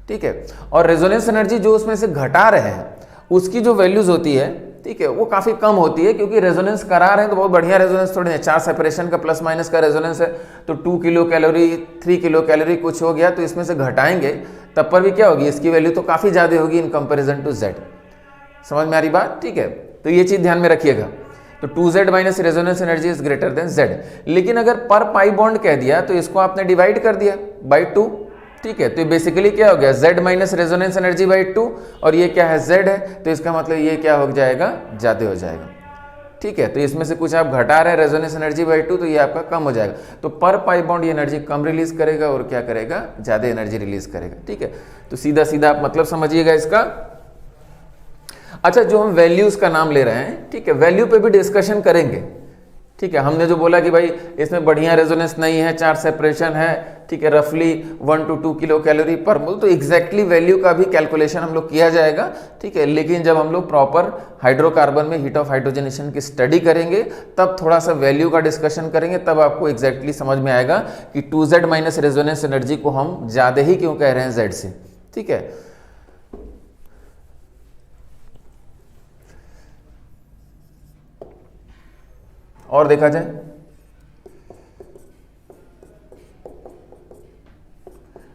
ठीक है। और रेजोनेंस एनर्जी जो उसमें से घटा रहे हैं उसकी जो वैल्यूज होती है, ठीक है, वो काफी कम होती है, क्योंकि रेजोनेंस करा रहे हैं तो बहुत बढ़िया रेजोनेंस थोड़ी है, 4 सेपरेशन का प्लस माइनस का रेजोनेंस है, तो 2 किलो कैलोरी 3 किलो कैलोरी कुछ हो गया, तो इसमें से घटाएंगे तब पर भी क्या होगी, इसकी वैल्यू तो काफी ज्यादा होगी इन कंपेरिजन टू Z। समझ में आ रही बात, ठीक है। तो ये चीज ध्यान में रखिएगा, तो 2Z minus resonance energy is greater than Z। लेकिन अगर पर पाई बॉन्ड कह दिया तो इसको आपने डिवाइड कर दिया बाई 2, ठीक है, तो बेसिकली क्या हो गया Z minus resonance energy by 2, और ये क्या है Z है, तो इसका मतलब ये क्या हो जाएगा, ज्यादा हो जाएगा, ठीक है। तो इसमें से कुछ आप घटा रहे हैं रेजोनेंस एनर्जी बाई 2, तो ये आपका कम हो जाएगा, तो पर पाई बॉन्ड ये एनर्जी कम रिलीज करेगा और क्या करेगा, ज्यादा एनर्जी रिलीज करेगा, ठीक है। तो सीधा सीधा आप मतलब समझिएगा इसका। अच्छा, जो हम वैल्यूज का नाम ले रहे हैं, ठीक है, वैल्यू पे भी डिस्कशन करेंगे, ठीक है। हमने जो बोला कि भाई इसमें बढ़िया रेजोनेंस नहीं है, 4 सेपरेशन है, ठीक है, रफली 1 to 2 किलो कैलोरी पर मोल, तो एग्जैक्टली वैल्यू का भी कैलकुलेशन हम लोग किया जाएगा, ठीक है। लेकिन जब हम लोग प्रॉपर हाइड्रोकार्बन में हीट ऑफ हाइड्रोजनेशन की स्टडी करेंगे तब थोड़ा सा वैल्यू का डिस्कशन करेंगे, तब आपको एग्जैक्टली समझ में आएगा कि 2Z माइनस रेजोनेंस एनर्जी को हम ज्यादा ही क्यों कह रहे हैं Z से, ठीक है। और देखा जाए,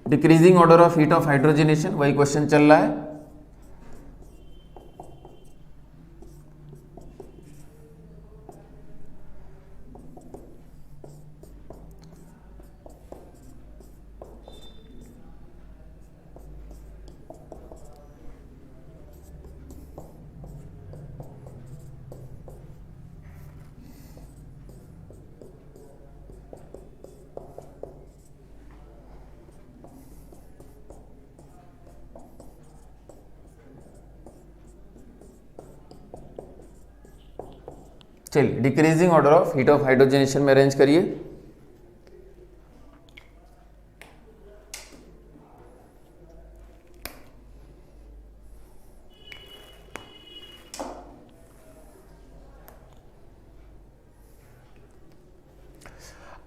decreasing order of heat of hydrogenation, वही क्वेश्चन चल रहा है। चलिए, decreasing order of heat of hydrogenation में अरेंज करिए।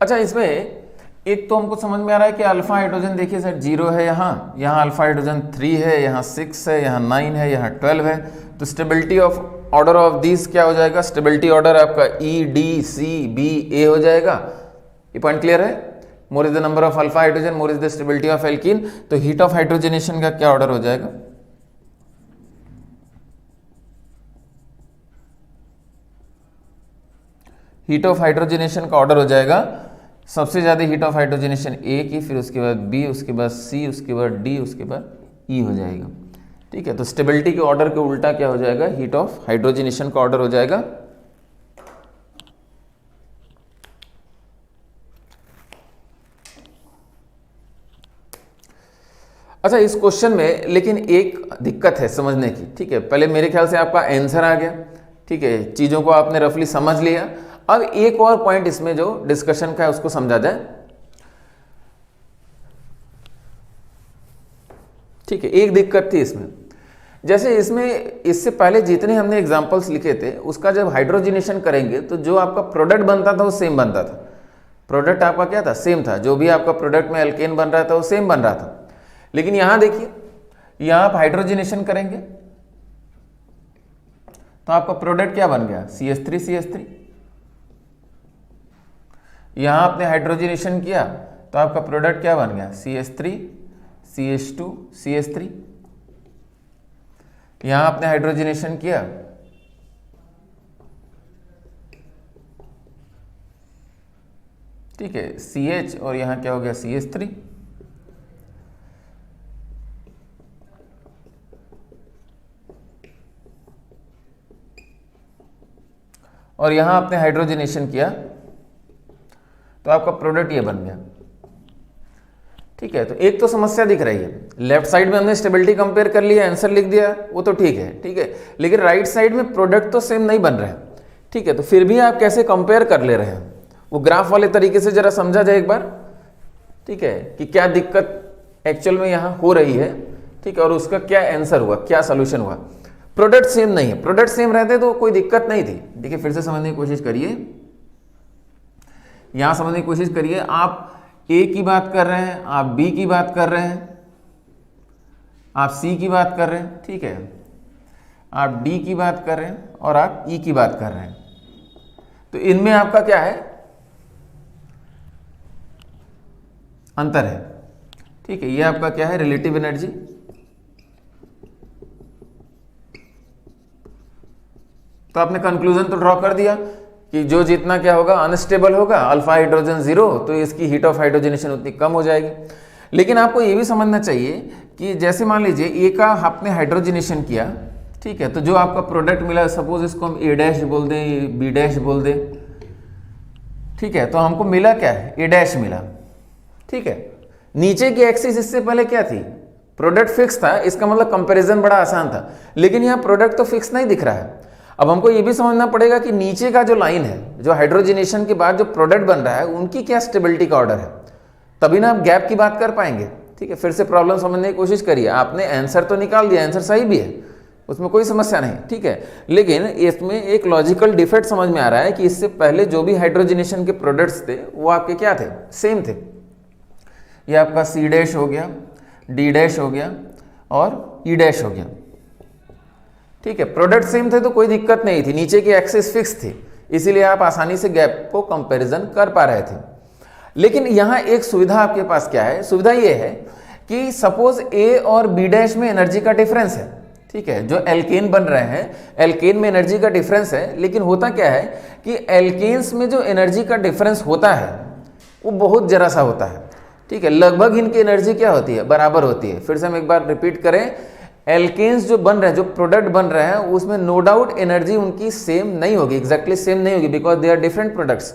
अच्छा, इसमें एक तो हमको समझ में आ रहा है कि अल्फा हाइड्रोजन देखिए सर 0 है, यहाँ अल्फा हाइड्रोजन 3 है, यहाँ 6 है, यहाँ 9 है, यहाँ 12 है, तो stability of order of this क्या हो जाएगा, स्टेबिलिटी ऑर्डर आपका EDCBA हो जाएगा। ये पॉइंट क्लियर है? मोर is the number of alpha hydrogen, more is the stability of alkene, तो हीट ऑफ हाइड्रोजनेशन का क्या ऑर्डर हो जाएगा, हीट ऑफ हाइड्रोजनेशन का ऑर्डर हो जाएगा, सबसे ज्यादा हीट ऑफ हाइड्रोजनेशन A की, फिर उसके बाद B, उसके बाद C, उसके बाद D, उसके बाद E हो जाएगा, ठीक है। तो स्टेबिलिटी के ऑर्डर के उल्टा क्या हो जाएगा, हीट ऑफ हाइड्रोजनेशन का ऑर्डर हो जाएगा। अच्छा, इस क्वेश्चन में लेकिन एक दिक्कत है समझने की, ठीक है। पहले मेरे ख्याल से आपका आंसर आ गया, ठीक है, चीज़ों को आपने रफली समझ लिया। अब एक और पॉइंट इसमें जो डिस्कशन का है उसको समझा जाए, ठीक है। एक दिक्कत थी इसमें, जैसे इसमें इससे पहले जितने हमने एग्जांपल्स लिखे थे उसका जब हाइड्रोजनेशन करेंगे तो जो आपका प्रोडक्ट बनता था वो सेम बनता था। प्रोडक्ट आपका क्या था, सेम था। जो भी आपका प्रोडक्ट में एल्केन बन रहा था वो सेम बन रहा था। लेकिन यहां देखिए, यहां आप हाइड्रोजनेशन करेंगे तो आपका प्रोडक्ट क्या बन गया, CH3CH3। यहां आपने हाइड्रोजनेशन किया तो आपका प्रोडक्ट क्या बन गया, CH3CH2CH3। यहां आपने हाइड्रोजनेशन किया, ठीक है, CH और यहां क्या हो गया, CH3। और यहां आपने हाइड्रोजनेशन किया तो आपका प्रोडक्ट ये बन गया, ठीक है। तो एक तो समस्या दिख रही है, लेफ्ट साइड में हमने स्टेबिलिटी कंपेयर कर लिया, आंसर लिख दिया, वो तो ठीक है, ठीक है। लेकिन राइट साइड में प्रोडक्ट तो सेम नहीं बन रहा है, ठीक है। तो फिर भी आप कैसे कंपेयर कर ले रहे हैं, वो ग्राफ वाले तरीके से जरा समझा जाए एक बार, ठीक है, कि क्या दिक्कत एक्चुअल में यहां हो रही है, ठीक है, और उसका क्या आंसर हुआ, क्या सोल्यूशन हुआ। प्रोडक्ट सेम नहीं है, प्रोडक्ट सेम रहते तो कोई दिक्कत नहीं थी। देखिए फिर से समझने की कोशिश करिए, यहां समझने की कोशिश करिए। आप ए की बात कर रहे हैं, आप बी की बात कर रहे हैं, आप सी की बात कर रहे हैं, ठीक है, आप डी की बात कर रहे हैं और आप ई की बात कर रहे हैं। तो इनमें आपका क्या है, अंतर है, ठीक है। ये आपका क्या है, रिलेटिव एनर्जी। तो आपने कंक्लूजन तो ड्रॉ कर दिया कि जो जितना क्या होगा, अनस्टेबल होगा, अल्फा हाइड्रोजन 0, तो इसकी हीट ऑफ हाइड्रोजनेशन उतनी कम हो जाएगी। लेकिन आपको ये भी समझना चाहिए कि जैसे मान लीजिए ए का आपने हाइड्रोजनेशन किया, ठीक है, तो जो आपका प्रोडक्ट मिला, सपोज इसको हम ए डैश बोल दें, बी डैश बोल दें, ठीक है, तो हमको मिला क्या है, ए डैश मिला, ठीक है। नीचे की एक्सिस इससे पहले क्या थी, प्रोडक्ट फिक्स था, इसका मतलब कंपैरिजन बड़ा आसान था। लेकिन यहाँ प्रोडक्ट तो फिक्स नहीं दिख रहा है। अब हमको ये भी समझना पड़ेगा कि नीचे का जो लाइन है, जो हाइड्रोजनेशन के बाद जो प्रोडक्ट बन रहा है, उनकी क्या स्टेबिलिटी का ऑर्डर है, तभी ना आप गैप की बात कर पाएंगे, ठीक है। फिर से प्रॉब्लम समझने की कोशिश करिए। आपने आंसर तो निकाल दिया, आंसर सही भी है, उसमें कोई समस्या नहीं, ठीक है। लेकिन इसमें एक लॉजिकल डिफेक्ट समझ में आ रहा है कि इससे पहले जो भी हाइड्रोजनेशन के प्रोडक्ट्स थे वो आपके क्या थे, सेम थे। ये आपका सी डैश हो गया, डी डैश हो गया और ई डैश हो गया, ठीक है। प्रोडक्ट सेम थे तो कोई दिक्कत नहीं थी, नीचे की एक्सिस फिक्स थी, इसीलिए आप आसानी से गैप को कंपैरिजन कर पा रहे थे। लेकिन यहां एक सुविधा आपके पास क्या है, सुविधा ये है कि सपोज ए और बी डैश में एनर्जी का डिफरेंस है, ठीक है, जो एल्केन बन रहे हैं, एल्केन में एनर्जी का डिफरेंस है। लेकिन होता क्या है कि एल्केन्स में जो एनर्जी का डिफरेंस होता है वो बहुत जरा सा होता है, ठीक है। लगभग इनकी एनर्जी क्या होती है, बराबर होती है। फिर से हम एक बार रिपीट करें, एल्केन्स जो बन रहे हैं, जो प्रोडक्ट बन रहे हैं, उसमें नो डाउट एनर्जी उनकी सेम नहीं होगी, एग्जैक्टली सेम नहीं होगी, because they are different products.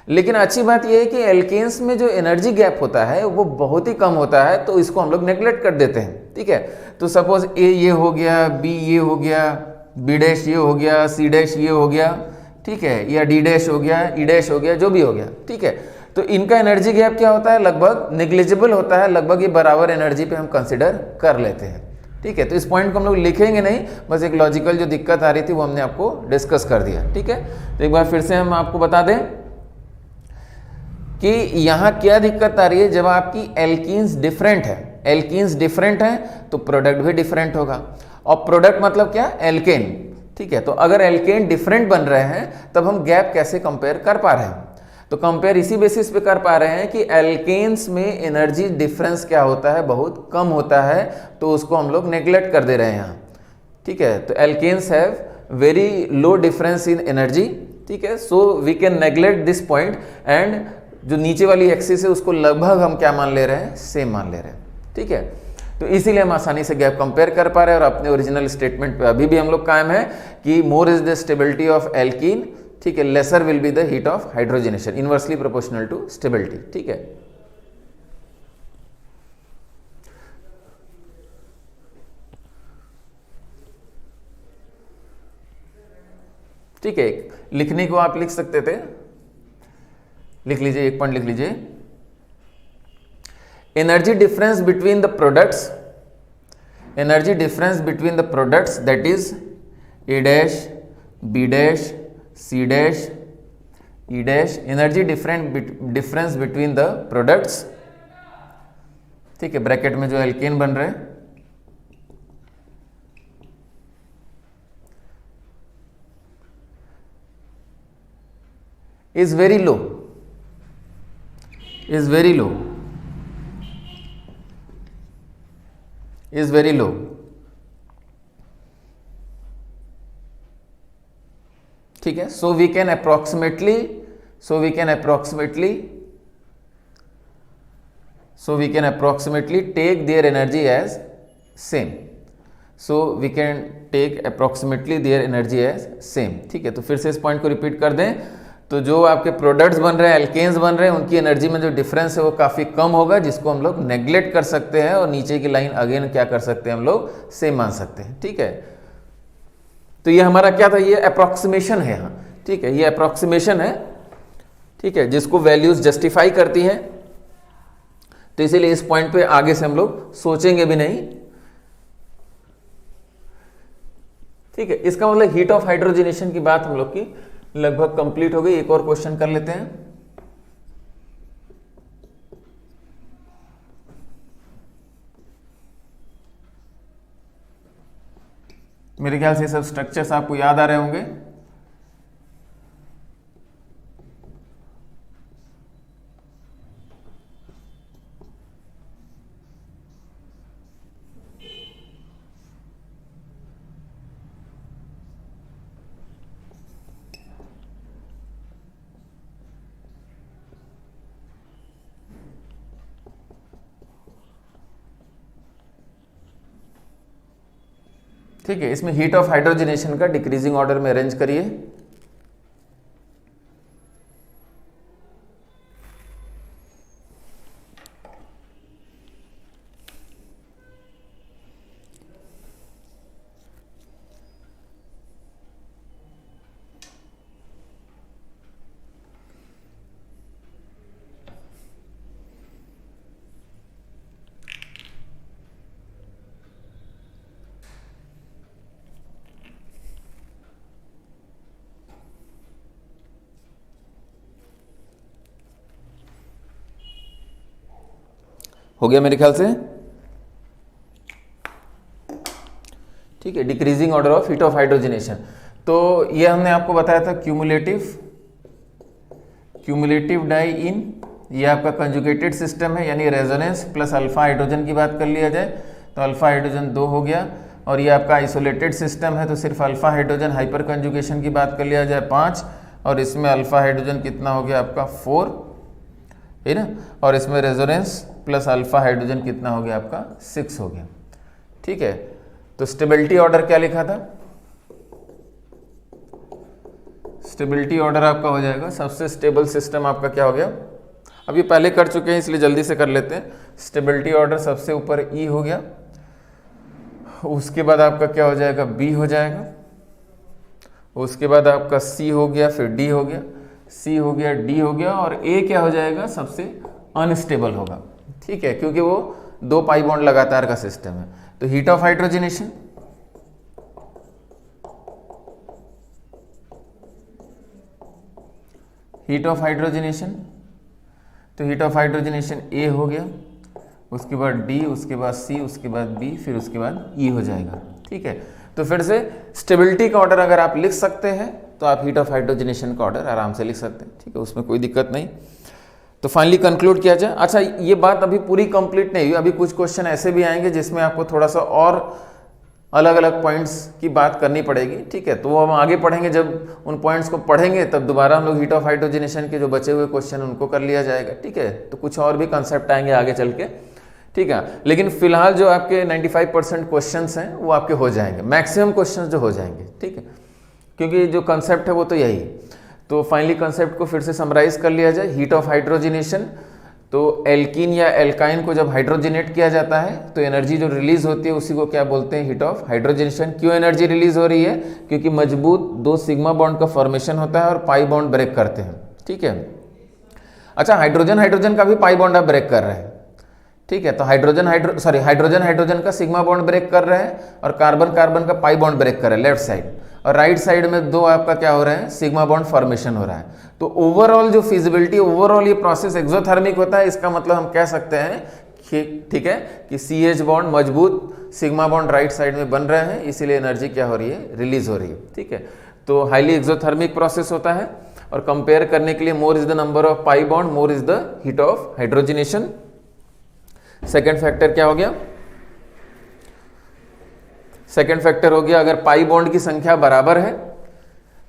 लेकिन अच्छी बात यह है कि एल्केन्स में जो एनर्जी गैप होता है वो बहुत ही कम होता है, तो इसको हम लोग नेग्लेक्ट कर देते हैं, ठीक है। तो सपोज ए ये हो गया, बी ये हो गया, बी डैश ये हो गया, सी डैश ये हो गया, ठीक है, या डी डैश हो गया, ई डैश हो गया, जो भी हो गया, ठीक है। तो इनका एनर्जी गैप क्या होता है, लगभग नेग्लिजिबल होता है, लगभग ये बराबर एनर्जी पे हम कंसिडर कर लेते हैं, ठीक है। तो इस पॉइंट को हम लोग लिखेंगे नहीं, बस एक लॉजिकल जो दिक्कत आ रही थी वो हमने आपको डिस्कस कर दिया, ठीक है। तो एक बार फिर से हम आपको बता दें कि यहाँ क्या दिक्कत आ रही है, जब आपकी एल्कीन्स डिफरेंट है, एल्कीन्स डिफरेंट है तो प्रोडक्ट भी डिफरेंट होगा। और प्रोडक्ट मतलब क्या, एल्केन, ठीक है। तो अगर एल्केन डिफरेंट बन रहे हैं तब हम गैप कैसे कंपेयर कर पा रहे हैं, तो कंपेयर इसी बेसिस पे कर पा रहे हैं कि एल्केन्स में एनर्जी डिफरेंस क्या होता है, बहुत कम होता है, तो उसको हम लोग नेग्लेक्ट कर दे रहे हैं यहाँ, ठीक है। तो alkenes have very low difference in energy, ठीक है, so we can neglect this point, and जो नीचे वाली एक्सिस है उसको लगभग हम क्या मान ले रहे हैं, सेम मान ले रहे हैं, ठीक है। तो इसीलिए हम आसानी से गैप कंपेयर कर पा रहे हैं और अपने ओरिजिनल स्टेटमेंट पे अभी भी हम लोग कायम है कि more is the stability of alkene, ठीक है, lesser will be the heat of hydrogenation, inversely proportional to stability, ठीक है। ठीक है, लिखने को आप लिख सकते थे, लिख लीजिए, एक पॉइंट लिख लीजिए, energy difference between the products, energy difference between the products that is A dash B dash C dash E dash, energy difference between the products, ठीक है, ब्रैकेट में जो एल्केन बन रहे हैं, is very low, is very low, is very low. ठीक है, so we can approximately take their energy as same, so we can take approximately their energy as same. ठीक है, तो फिर से इस पॉइंट को रिपीट कर दें, तो जो आपके प्रोडक्ट्स बन रहे हैं, एल्केन्स बन रहे हैं, उनकी एनर्जी में जो डिफरेंस है वो काफ़ी कम होगा, जिसको हम लोग नेग्लेक्ट कर सकते हैं, और नीचे की लाइन अगेन क्या कर सकते हैं हम लोग, सेम मान सकते हैं। ठीक है, तो ये हमारा क्या था, ये अप्रॉक्सीमेशन है यहाँ। ठीक है, ये अप्रॉक्सीमेशन है, ठीक है, जिसको वैल्यूज जस्टिफाई करती हैं, तो इसीलिए इस पॉइंट पे आगे से हम लोग सोचेंगे भी नहीं। ठीक है, इसका मतलब हीट ऑफ हाइड्रोजनेशन की बात हम लोग की लगभग कंप्लीट हो गई। एक और क्वेश्चन कर लेते हैं। मेरे ख्याल से सब स्ट्रक्चर्स आपको याद आ रहे होंगे। ठीक है, इसमें हीट ऑफ हाइड्रोजनेशन का डिक्रीजिंग ऑर्डर में अरेंज करिए। हो गया मेरे ख्याल से। ठीक है, decreasing order of heat of hydrogenation, तो ये हमने आपको बताया था क्यूमुलेटिव डाई इन, ये आपका कंजुगेटेड सिस्टम है, यानी रेजोनेंस प्लस अल्फा हाइड्रोजन की बात कर लिया जाए तो अल्फा हाइड्रोजन 2 हो गया, और ये आपका आइसोलेटेड सिस्टम है तो सिर्फ अल्फा हाइड्रोजन हाइपर कंजुगेशन की बात कर लिया जाए 5, और इसमें अल्फा हाइड्रोजन कितना हो गया आपका 4, है ना, और इसमें रेजोनेंस प्लस अल्फा हाइड्रोजन कितना हो गया आपका 6 हो गया। ठीक है, तो स्टेबिलिटी ऑर्डर क्या लिखा था, स्टेबिलिटी ऑर्डर आपका हो जाएगा, सबसे स्टेबल सिस्टम आपका क्या हो गया, अभी पहले कर चुके हैं इसलिए जल्दी से कर लेते हैं। स्टेबिलिटी ऑर्डर सबसे ऊपर ई हो गया, उसके बाद आपका क्या हो जाएगा, बी हो जाएगा, उसके बाद आपका सी हो गया, फिर डी हो गया, सी हो गया, डी हो गया, और ए क्या हो जाएगा, सबसे अनस्टेबल होगा। ठीक है, क्योंकि वो 2 पाई बॉन्ड लगातार का सिस्टम है। तो heat of hydrogenation, heat of hydrogenation, तो हीट ऑफ हाइड्रोजनेशन ए हो गया, उसके बाद डी, उसके बाद सी, उसके बाद बी, फिर उसके बाद ई हो जाएगा। ठीक है, तो फिर से स्टेबिलिटी का ऑर्डर अगर आप लिख सकते हैं तो आप हीट ऑफ हाइड्रोजनेशन का ऑर्डर आराम से लिख सकते हैं। ठीक है, उसमें कोई दिक्कत नहीं। तो फाइनली कंक्लूड किया जाए। अच्छा, ये बात अभी पूरी कंप्लीट नहीं हुई, अभी कुछ क्वेश्चन ऐसे भी आएंगे जिसमें आपको थोड़ा सा और अलग अलग पॉइंट्स की बात करनी पड़ेगी। ठीक है, तो वो हम आगे पढ़ेंगे, जब उन पॉइंट्स को पढ़ेंगे तब दोबारा हम लोग हीट ऑफ हाइड्रोजनेशन के जो बचे हुए क्वेश्चन उनको कर लिया जाएगा। ठीक है, तो कुछ और भी कंसेप्ट आएंगे आगे चल के। ठीक है, लेकिन फिलहाल जो आपके 95% क्वेश्चंस हैं वो आपके हो जाएंगे, मैक्सिमम क्वेश्चंस जो हो जाएंगे। ठीक है, क्योंकि जो कंसेप्ट है वो तो यही। तो फाइनली कंसेप्ट को फिर से समराइज कर लिया जाए। हीट ऑफ हाइड्रोजनेशन, तो एल्कीन या एल्काइन को जब हाइड्रोजनेट किया जाता है तो एनर्जी जो रिलीज होती है उसी को क्या बोलते हैं, हीट ऑफ हाइड्रोजनेशन। क्यों एनर्जी रिलीज हो रही है? क्योंकि मजबूत दो सिग्मा बॉन्ड का फॉर्मेशन होता है और पाई बॉन्ड ब्रेक करते हैं, ठीक है। अच्छा, हाइड्रोजन हाइड्रोजन का भी पाई बॉन्ड आप ब्रेक कर रहे हैं, ठीक है। तो हाइड्रोजन हाइड्रोजन का सिग्मा बॉन्ड ब्रेक कर रहे हैं और कार्बन कार्बन का पाई बॉन्ड ब्रेक कर रहे हैं लेफ्ट साइड, और राइट साइड में दो आपका क्या हो रहा है, सिग्मा बॉन्ड फॉर्मेशन हो रहा है। तो ओवरऑल जो फिजिबिलिटी, ओवरऑल ये प्रोसेस एक्सोथर्मिक होता है। इसका मतलब हम कह सकते हैं कि ठीक है कि CH बॉन्ड मजबूत सिग्मा बॉन्ड राइट साइड में बन रहे हैं, इसीलिए एनर्जी क्या हो रही है, रिलीज हो रही है, ठीक है। तो हाईली एक्सोथर्मिक प्रोसेस होता है। और कंपेयर करने के लिए मोर is the number of pi bond, more is the heat of hydrogenation. Second factor क्या हो गया? सेकेंड फैक्टर हो गया, अगर पाई बॉन्ड की संख्या बराबर है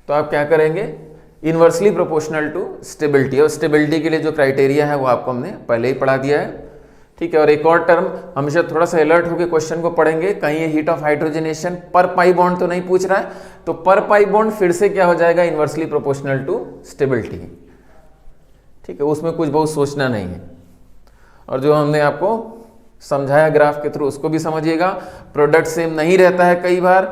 तो आप क्या करेंगे, इनवर्सली प्रोपोर्शनल टू स्टेबिलिटी। और स्टेबिलिटी के लिए जो क्राइटेरिया है वो आपको हमने पहले ही पढ़ा दिया है, ठीक है। और एक और टर्म हमेशा थोड़ा सा अलर्ट होकर क्वेश्चन को पढ़ेंगे, कहीं ये हीट ऑफ हाइड्रोजनेशन पर पाई बॉन्ड तो नहीं पूछ रहा है, तो पर पाई बॉन्ड फिर से क्या हो जाएगा, इनवर्सली प्रोपोर्शनल टू स्टेबिलिटी, ठीक है। उसमें कुछ बहुत सोचना नहीं है। और जो हमने आपको समझाया ग्राफ के थ्रू उसको भी समझिएगा। प्रोडक्ट सेम नहीं रहता है कई बार,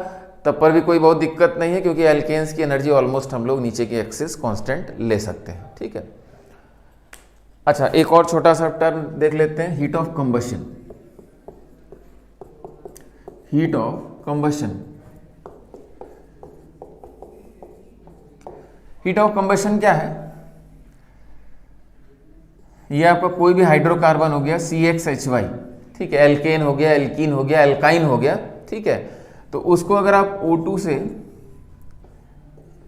तब पर भी कोई बहुत दिक्कत नहीं है, क्योंकि एल्केन्स की एनर्जी ऑलमोस्ट हम लोग नीचे की एक्सिस कांस्टेंट ले सकते हैं, ठीक है। अच्छा, एक और छोटा सा टर्म देख लेते हैं, heat of combustion. Heat of combustion, heat of combustion क्या है? ये आपका कोई भी हाइड्रोकार्बन हो गया CXHY, ठीक है, एल्केन हो गया, एल्कीन हो गया, एल्काइन हो गया, ठीक है। तो उसको अगर आप O2 से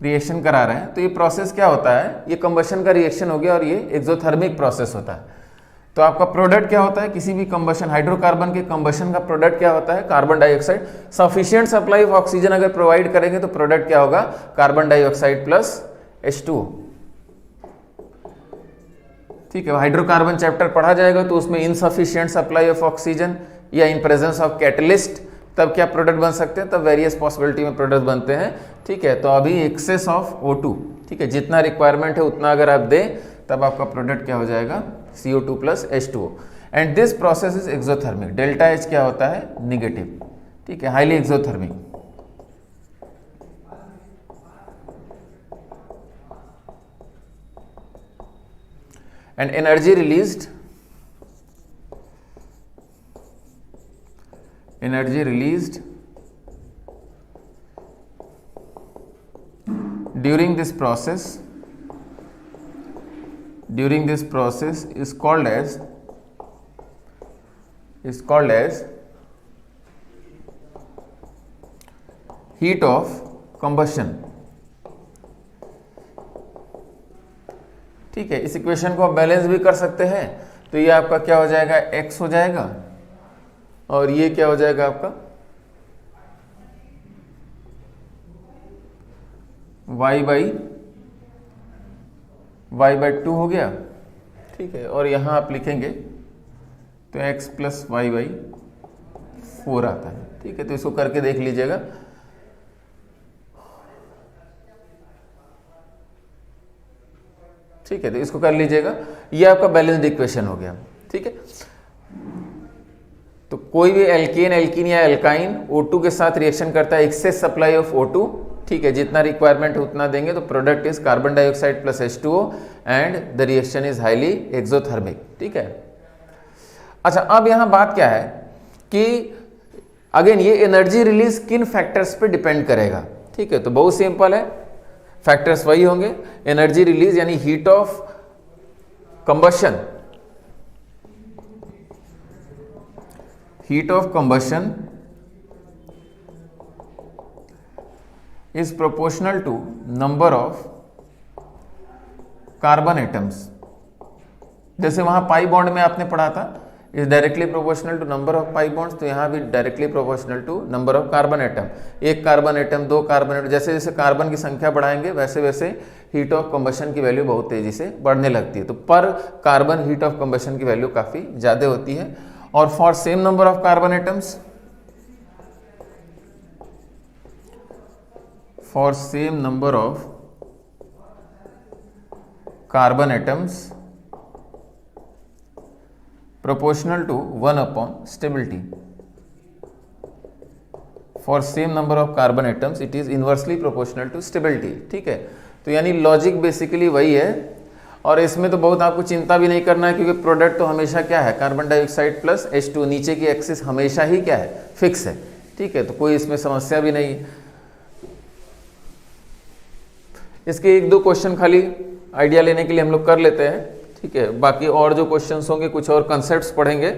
रिएक्शन करा रहे हैं तो ये प्रोसेस क्या होता है, ये कंबशन का रिएक्शन हो गया और ये एक्सोथर्मिक प्रोसेस होता है। तो आपका प्रोडक्ट क्या होता है, किसी भी कंबशन, हाइड्रोकार्बन के कंबशन का प्रोडक्ट क्या होता है, carbon dioxide. Sufficient supply of oxygen अगर प्रोवाइड करेंगे तो प्रोडक्ट क्या होगा, कार्बन डाइऑक्साइड प्लस H2O, ठीक है। हाइड्रोकार्बन चैप्टर पढ़ा जाएगा तो उसमें इनसफिशिएंट सप्लाई ऑफ ऑक्सीजन या इन प्रेजेंस ऑफ कैटलिस्ट तब क्या प्रोडक्ट बन सकते हैं, तब वेरियस पॉसिबिलिटी में प्रोडक्ट बनते हैं, ठीक है। तो अभी एक्सेस ऑफ O2, ठीक है, जितना रिक्वायरमेंट है उतना अगर आप दें तब आपका प्रोडक्ट क्या हो जाएगा, CO2 plus H2O। And this process is exothermic. Delta H क्या होता है, निगेटिव, ठीक है, highly exothermic. And energy released, energy released during this process is called as heat of combustion, ठीक है। इस इक्वेशन को आप बैलेंस भी कर सकते हैं, तो ये आपका क्या हो जाएगा, x हो जाएगा और ये क्या हो जाएगा आपका y बाई 2 हो गया, ठीक है। और यहां आप लिखेंगे तो x प्लस वाई बाई 4 आता है, ठीक है। तो इसको करके देख लीजिएगा। ठीक है, तो इसको कर लीजिएगा। ये आपका बैलेंस्ड इक्वेशन हो गया, ठीक है। तो कोई भी एल्कीन या एल्काइन O2 के साथ रिएक्शन करता है, एक्सेस सप्लाई ऑफ O2, ठीक है, जितना रिक्वायरमेंट है उतना देंगे, तो product is carbon dioxide plus H2O and the reaction is highly exothermic, ठीक है। अच्छा, अब यहां बात क्या है कि अगेन ये एनर्जी रिलीज किन फैक्टर्स पे डिपेंड करेगा, ठीक है। तो बहुत सिंपल है, फैक्टर्स वही होंगे, एनर्जी रिलीज यानी heat of combustion, heat of combustion is proportional to number of carbon atoms। जैसे वहां पाई बॉन्ड में आपने पढ़ा था is directly proportional to number of pi bonds, तो यहां भी directly proportional to number of carbon atom. एक कार्बन एटम, दो कार्बन एटम, जैसे जैसे कार्बन की संख्या बढ़ाएंगे वैसे वैसे हीट ऑफ कंबशन की वैल्यू बहुत तेजी से बढ़ने लगती है। तो पर कार्बन हीट ऑफ कंबशन की वैल्यू काफी ज्यादा होती है। और for same number of carbon atoms, for same number of carbon atoms proportional to 1 upon stability. For same number of carbon atoms it is inversely proportional to stability. ठीक है, तो यानी लॉजिक बेसिकली वही है, और इसमें तो बहुत आपको चिंता भी नहीं करना है, क्योंकि प्रोडक्ट तो हमेशा क्या है, कार्बन डाइऑक्साइड प्लस H2, नीचे की एक्सिस हमेशा ही क्या है, फिक्स है। ठीक है, तो कोई इसमें समस्या भी नहीं है। इसके 1-2 क्वेश्चन खाली आइडिया लेने के लिए हम लोग कर लेते हैं। ठीक है, बाकी और जो क्वेश्चंस होंगे, कुछ और कंसेप्ट्स पढ़ेंगे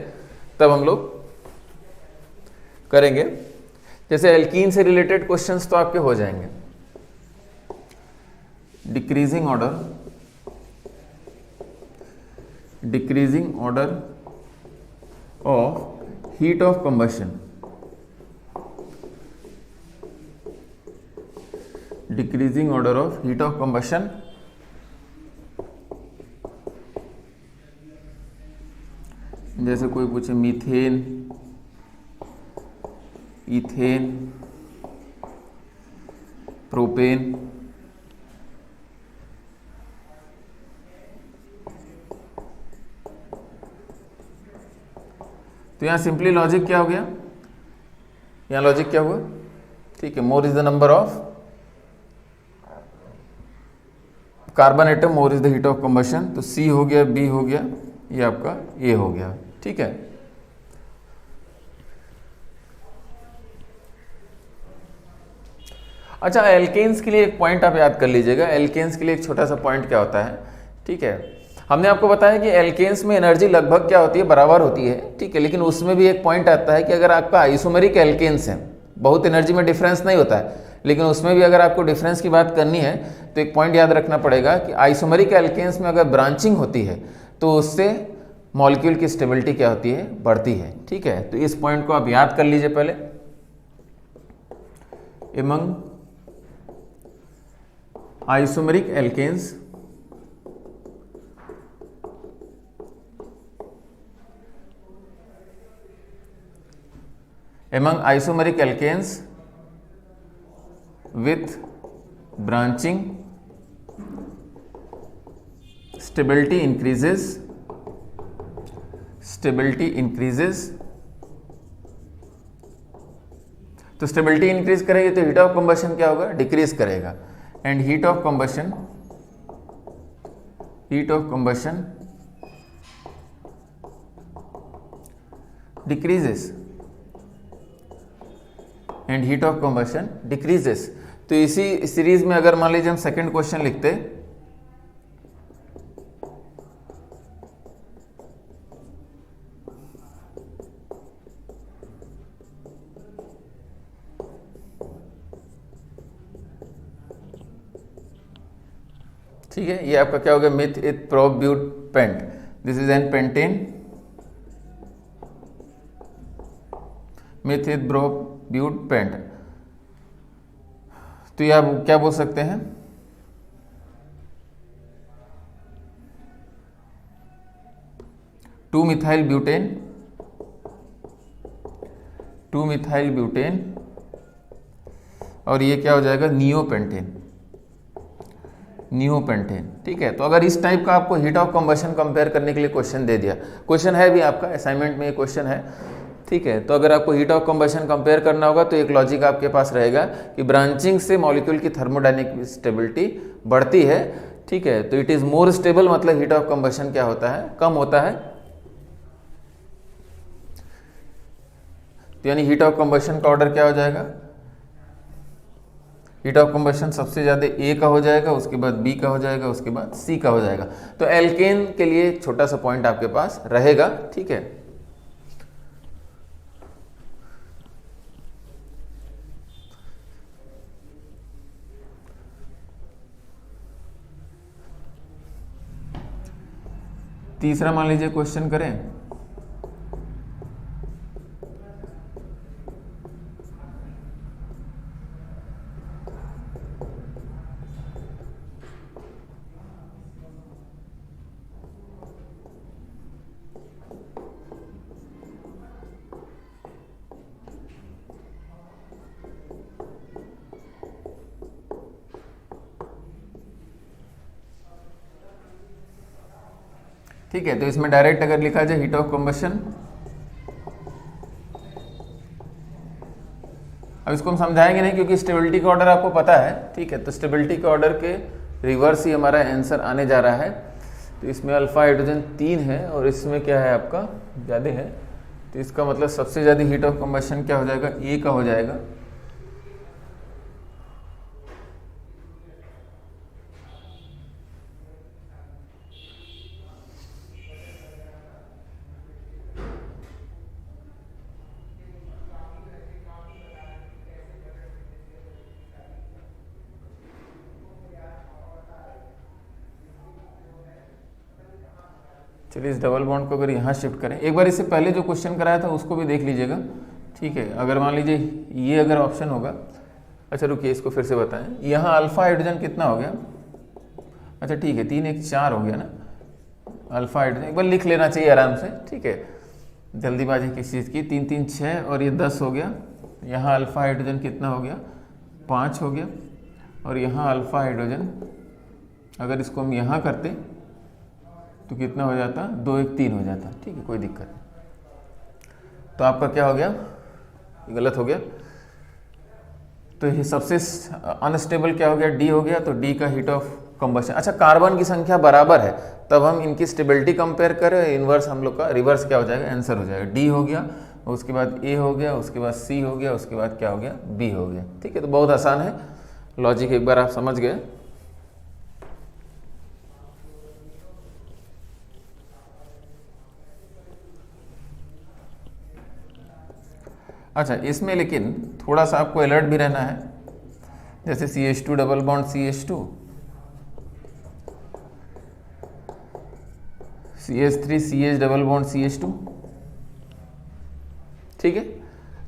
तब हम लोग करेंगे। जैसे एल्कीन से रिलेटेड क्वेश्चंस तो आपके हो जाएंगे। Decreasing order of heat of combustion, decreasing order of heat of combustion जैसे कोई पूछे मीथेन, इथेन, प्रोपेन, तो यहां सिंपली लॉजिक क्या हो गया, यहां लॉजिक क्या हुआ, ठीक है, मोर is the number of carbon atom, more is the heat of combustion, तो C हो गया, B हो गया, ये आपका A हो गया। ठीक है, अच्छा एल्केन्स के लिए एक पॉइंट आप याद कर लीजिएगा। एल्केन्स के लिए एक छोटा सा पॉइंट क्या होता है, ठीक है, हमने आपको बताया कि एल्केन्स में एनर्जी लगभग क्या होती है, बराबर होती है। ठीक है, लेकिन उसमें भी एक पॉइंट आता है कि अगर आपका आइसोमेरिक एल्केन्स है, बहुत एनर्जी में डिफरेंस नहीं होता है, लेकिन उसमें भी अगर आपको डिफरेंस की बात करनी है तो एक पॉइंट याद रखना पड़ेगा कि आइसोमेरिक एल्केन्स में अगर ब्रांचिंग होती है तो उससे मॉलिक्यूल की स्टेबिलिटी क्या होती है, बढ़ती है। ठीक है, तो इस पॉइंट को आप याद कर लीजिए पहले। Among isomeric alkenes with branching stability increases तो स्टेबिलिटी इंक्रीज करेगी तो हीट ऑफ कंबशन क्या होगा, डिक्रीज करेगा, and heat of combustion decreases and heat of combustion decreases. तो इसी सीरीज में अगर मान लीजिए हम सेकंड क्वेश्चन लिखते, ठीक है, ये आपका क्या हो गया, meth eth prop but pent, this is n pentane, meth eth prop but pent. तो ये आप क्या बोल सकते हैं, टू मिथाइल ब्यूटेन, और ये क्या हो जाएगा, नियोपेंटेन। ठीक है, तो अगर इस टाइप का आपको हीट ऑफ कंबशन कंपेयर करने के लिए क्वेश्चन दे दिया, क्वेश्चन है भी आपका असाइनमेंट में, ये क्वेश्चन है। ठीक है, तो अगर आपको हीट ऑफ कंबशन कंपेयर करना होगा तो एक लॉजिक आपके पास रहेगा कि ब्रांचिंग से मॉलिक्यूल की थर्मोडायनेमिक स्टेबिलिटी बढ़ती है। ठीक है, तो इट इज मोर स्टेबल, मतलब हीट ऑफ कंबशन क्या होता है, कम होता है। तो यानी हीट ऑफ कंबशन का ऑर्डर क्या हो जाएगा, हीट ऑफ कंबशन सबसे ज्यादा A का हो जाएगा, उसके बाद B का हो जाएगा, उसके बाद C का हो जाएगा। तो एल्केन के लिए छोटा सा पॉइंट आपके पास रहेगा। ठीक है, तीसरा मान लीजिए क्वेश्चन करें, ठीक है, तो इसमें डायरेक्ट अगर लिखा जाए हीट ऑफ कम्बशन, अब इसको हम समझाएंगे नहीं क्योंकि स्टेबिलिटी का ऑर्डर आपको पता है। ठीक है, तो स्टेबिलिटी के ऑर्डर के रिवर्स ही हमारा आंसर आने जा रहा है। तो इसमें अल्फा हाइड्रोजन 3 है और इसमें क्या है आपका ज़्यादा है, तो इसका मतलब सबसे ज़्यादा हीट ऑफ कम्बशन क्या हो जाएगा, ए का हो जाएगा। चलिए इस डबल बॉन्ड को अगर यहाँ शिफ्ट करें, एक बार इससे पहले जो क्वेश्चन कराया था उसको भी देख लीजिएगा। ठीक है, अगर मान लीजिए ये अगर ऑप्शन होगा, अच्छा रुकिए इसको फिर से बताएं, यहाँ अल्फा हाइड्रोजन कितना हो गया, अच्छा ठीक है 3 1 4 हो गया ना अल्फा हाइड्रोजन, एक बार लिख लेना चाहिए आराम से। ठीक है, जल्दीबाजी किस चीज़ की, 3 3 6 और ये 10 हो गया। यहाँ अल्फा हाइड्रोजन कितना हो गया, 5 हो गया। और यहाँ अल्फा हाइड्रोजन अगर इसको हम यहाँ करते तो कितना हो जाता, 2 1 3 हो जाता। ठीक है, कोई दिक्कत नहीं। तो आपका क्या हो गया, गलत हो गया। तो ये सबसे अनस्टेबल क्या हो गया, डी हो गया। तो डी का हीट ऑफ कंबशन, अच्छा कार्बन की संख्या बराबर है तब हम इनकी स्टेबिलिटी कंपेयर करें, इन्वर्स हम लोग का रिवर्स क्या हो जाएगा, आंसर हो जाएगा। डी हो गया, उसके बाद ए हो गया, उसके बाद सी हो गया, उसके बाद क्या हो गया, बी हो गया। ठीक है, तो बहुत आसान है, लॉजिक एक बार आप समझ गए। अच्छा इसमें लेकिन थोड़ा सा आपको अलर्ट भी रहना है, जैसे CH2 double bond CH2, CH3 CH double bond CH2। ठीक है,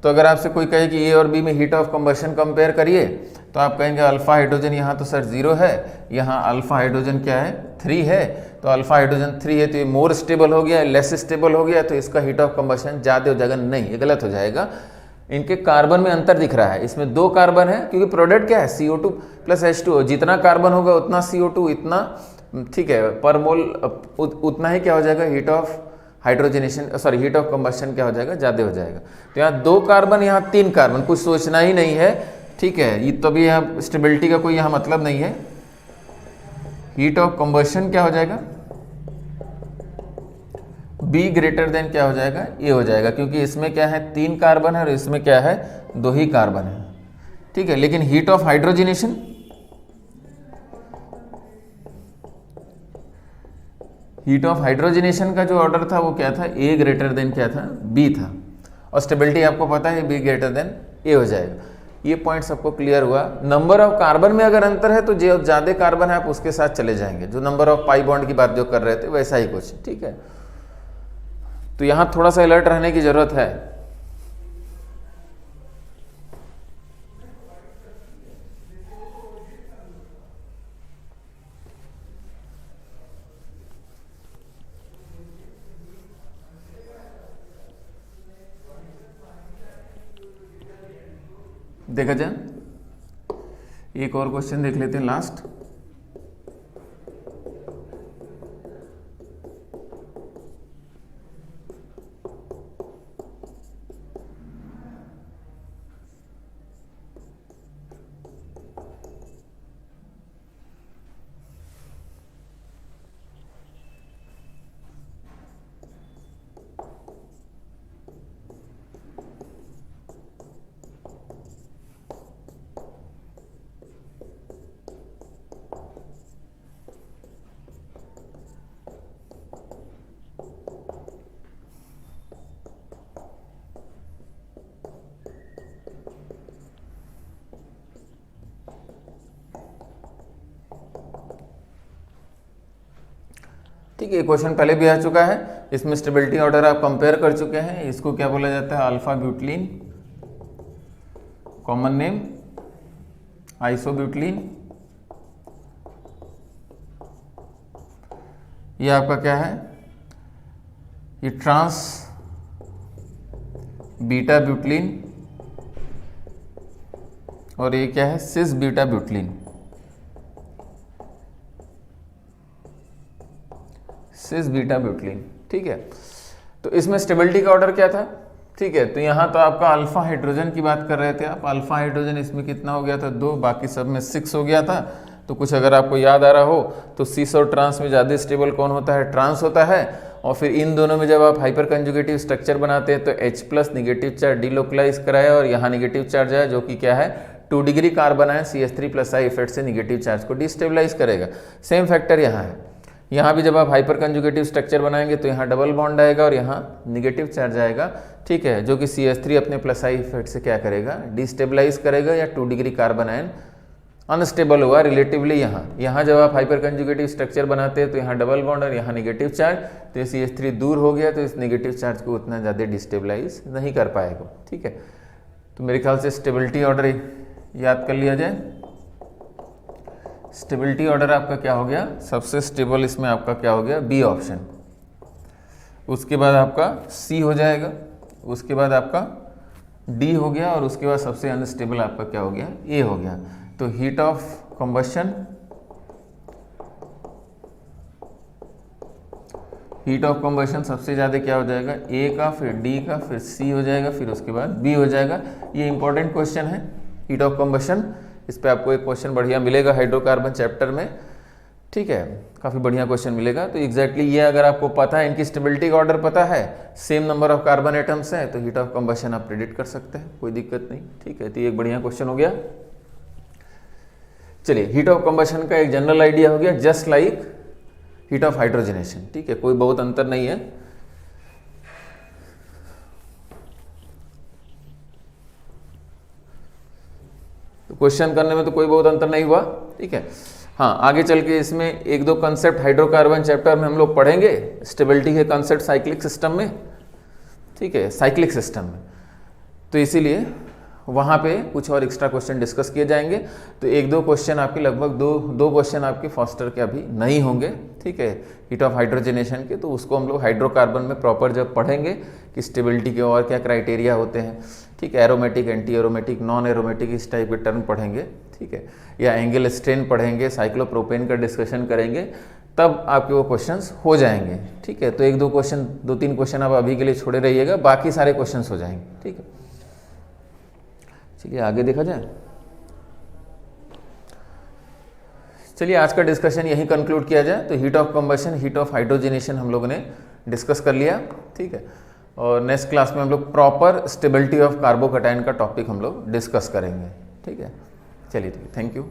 तो अगर आपसे कोई कहे कि ए और बी में हीट ऑफ कंबशन कंपेयर करिए, तो आप कहेंगे अल्फा हाइड्रोजन यहाँ तो सर 0 है, यहाँ अल्फा हाइड्रोजन क्या है 3 है, तो अल्फा हाइड्रोजन 3 है तो ये मोर स्टेबल हो गया, लेस स्टेबल हो गया, तो इसका हीट ऑफ कंबशन ज़्यादा हो जाएगा। नहीं, ये गलत हो जाएगा। इनके कार्बन में अंतर दिख रहा है, इसमें 2 कार्बन है क्योंकि प्रोडक्ट क्या है CO2 प्लस H2O, जितना कार्बन होगा उतना CO2 इतना, ठीक है, पर मोल उतना ही क्या हो जाएगा, heat of hydrogenation sorry heat of combustion क्या हो जाएगा, ज़्यादा हो जाएगा। तो यहाँ 2 कार्बन, यहाँ 3 कार्बन, कुछ सोचना ही नहीं है। ठीक है, ये तो भी यहाँ स्टेबिलिटी का कोई यहाँ मतलब नहीं है। हीट ऑफ कंबशन क्या हो जाएगा, बी ग्रेटर देन क्या हो जाएगा, ए हो जाएगा, क्योंकि इसमें क्या है 3 कार्बन है और इसमें क्या है 2 ही कार्बन है। ठीक है, लेकिन heat of hydrogenation, heat of hydrogenation का जो ऑर्डर था वो क्या था, ए ग्रेटर देन क्या था, बी था। और स्टेबिलिटी आपको पता है बी ग्रेटर देन ए हो जाएगा। ये पॉइंट सबको क्लियर हुआ। नंबर ऑफ कार्बन में अगर अंतर है तो जो ज़्यादा कार्बन है आप उसके साथ चले जाएंगे, जो नंबर ऑफ पाई बॉन्ड की बात जो कर रहे थे वैसा ही कुछ। ठीक है, तो यहाँ थोड़ा सा अलर्ट रहने की जरूरत है। देखा जाए, एक और क्वेश्चन देख लेते हैं लास्ट। ठीक है, क्वेश्चन पहले भी आ चुका है, इसमें स्टेबिलिटी ऑर्डर आप कंपेयर कर चुके हैं। इसको क्या बोला जाता है, अल्फा ब्यूटलीन, कॉमन नेम आइसोब्यूटलीन। ये आपका क्या है, ये ट्रांस बीटा ब्यूटलीन, और ये क्या है, सिस बीटा ब्यूटलीन, सिस बीटा ब्यूटलीन, ठीक है। तो इसमें स्टेबिलिटी का ऑर्डर क्या था, ठीक है। तो यहाँ तो आपका अल्फा हाइड्रोजन की बात कर रहे थे आप, अल्फा हाइड्रोजन इसमें कितना हो गया था 2, बाकी सब में 6 हो गया था। तो कुछ अगर आपको याद आ रहा हो तो सिस और ट्रांस में ज़्यादा स्टेबल कौन होता है, ट्रांस होता है। और फिर इन दोनों में जब आप हाइपर कंजुगेटिव स्ट्रक्चर बनाते हैं तो H+ निगेटिव चार्ज डिलोकलाइज कराया और यहाँ निगेटिव चार्ज है जो कि क्या है 2 डिग्री कार्बन है CH3+ इफेक्ट से निगेटिव चार्ज को डिस्टेबलाइज करेगा। सेम फैक्टर यहाँ है, यहाँ भी जब आप हाइपर कंजुगेटिव स्ट्रक्चर बनाएंगे तो यहाँ डबल बॉन्ड आएगा और यहाँ निगेटिव चार्ज आएगा, ठीक है, जो कि CH3 अपने +I इफेक्ट से क्या करेगा, डिस्टेबलाइज करेगा या 2 डिग्री कार्बन आयन अनस्टेबल हुआ रिलेटिवली। यहाँ जब आप हाइपर कंजुगेटिव स्ट्रक्चर बनाते हैं तो यहाँ डबल बॉन्ड और यहाँ निगेटिव चार्ज, तो CH3 दूर हो गया तो इस निगेटिव चार्ज को उतना ज़्यादा डिस्टेबलाइज नहीं कर पाएगा, ठीक है। तो मेरे ख्याल से स्टेबिलिटी ऑर्डर याद कर लिया जाए। स्टेबिलिटी ऑर्डर आपका क्या हो गया, सबसे स्टेबल इसमें आपका क्या हो गया, बी ऑप्शन। उसके बाद आपका सी हो जाएगा, उसके बाद आपका डी हो गया और उसके बाद सबसे अनस्टेबल आपका क्या हो गया, ए हो गया। तो heat of combustion, heat of combustion सबसे ज़्यादा क्या हो जाएगा, ए का, फिर डी का, फिर सी हो जाएगा, फिर उसके बाद बी हो जाएगा। ये इंपॉर्टेंट क्वेश्चन है हीट ऑफ कंबशन, इस पे आपको एक क्वेश्चन बढ़िया मिलेगा हाइड्रोकार्बन चैप्टर में, ठीक है, काफ़ी बढ़िया क्वेश्चन मिलेगा। तो एग्जैक्टली ये अगर आपको पता है, इनकी स्टेबिलिटी का ऑर्डर पता है, same number of carbon atoms है, तो हीट ऑफ कंबशन आप प्रेडिक्ट कर सकते हैं, कोई दिक्कत नहीं, ठीक है। तो ये एक बढ़िया क्वेश्चन हो गया। चलिए, हीट ऑफ कंबशन का एक जनरल आइडिया हो गया, just like heat of hydrogenation, ठीक है, कोई बहुत अंतर नहीं है। तो क्वेश्चन करने में तो कोई बहुत अंतर नहीं हुआ, ठीक है। हाँ, आगे चल के इसमें एक दो कंसेप्ट हाइड्रोकार्बन चैप्टर में हम लोग पढ़ेंगे, स्टेबिलिटी के कंसेप्ट साइक्लिक सिस्टम में, ठीक है, साइक्लिक सिस्टम में। तो इसीलिए वहाँ पे कुछ और एक्स्ट्रा क्वेश्चन डिस्कस किए जाएंगे। तो एक दो क्वेश्चन आपके लगभग दो क्वेश्चन आपके फॉस्टर के अभी नहीं होंगे, ठीक है, हीट ऑफ हाइड्रोजनेशन के। तो उसको हम लोग हाइड्रोकार्बन में प्रॉपर जब पढ़ेंगे कि स्टेबिलिटी के और क्या क्राइटेरिया होते हैं, ठीक है, aromatic, anti aromatic, non aromatic, इस टाइप के टर्म पढ़ेंगे, ठीक है, या एंगल स्ट्रेन पढ़ेंगे, साइक्लोप्रोपेन का डिस्कशन करेंगे, तब आपके वो क्वेश्चंस हो जाएंगे, ठीक है। तो एक दो तीन क्वेश्चन आप अभी के लिए छोड़े रहिएगा, बाकी सारे क्वेश्चंस हो जाएंगे, ठीक है। चलिए आगे देखा जाए। चलिए आज का डिस्कशन यहीं कंक्लूड किया जाए। तो heat of combustion, heat of hydrogenation हम लोगों ने डिस्कस कर लिया, ठीक है। और नेक्स्ट क्लास में हम लोग प्रॉपर स्टेबिलिटी ऑफ कार्बोकैटायन का टॉपिक हम लोग डिस्कस करेंगे, ठीक है। चलिए ठीक है, थैंक यू।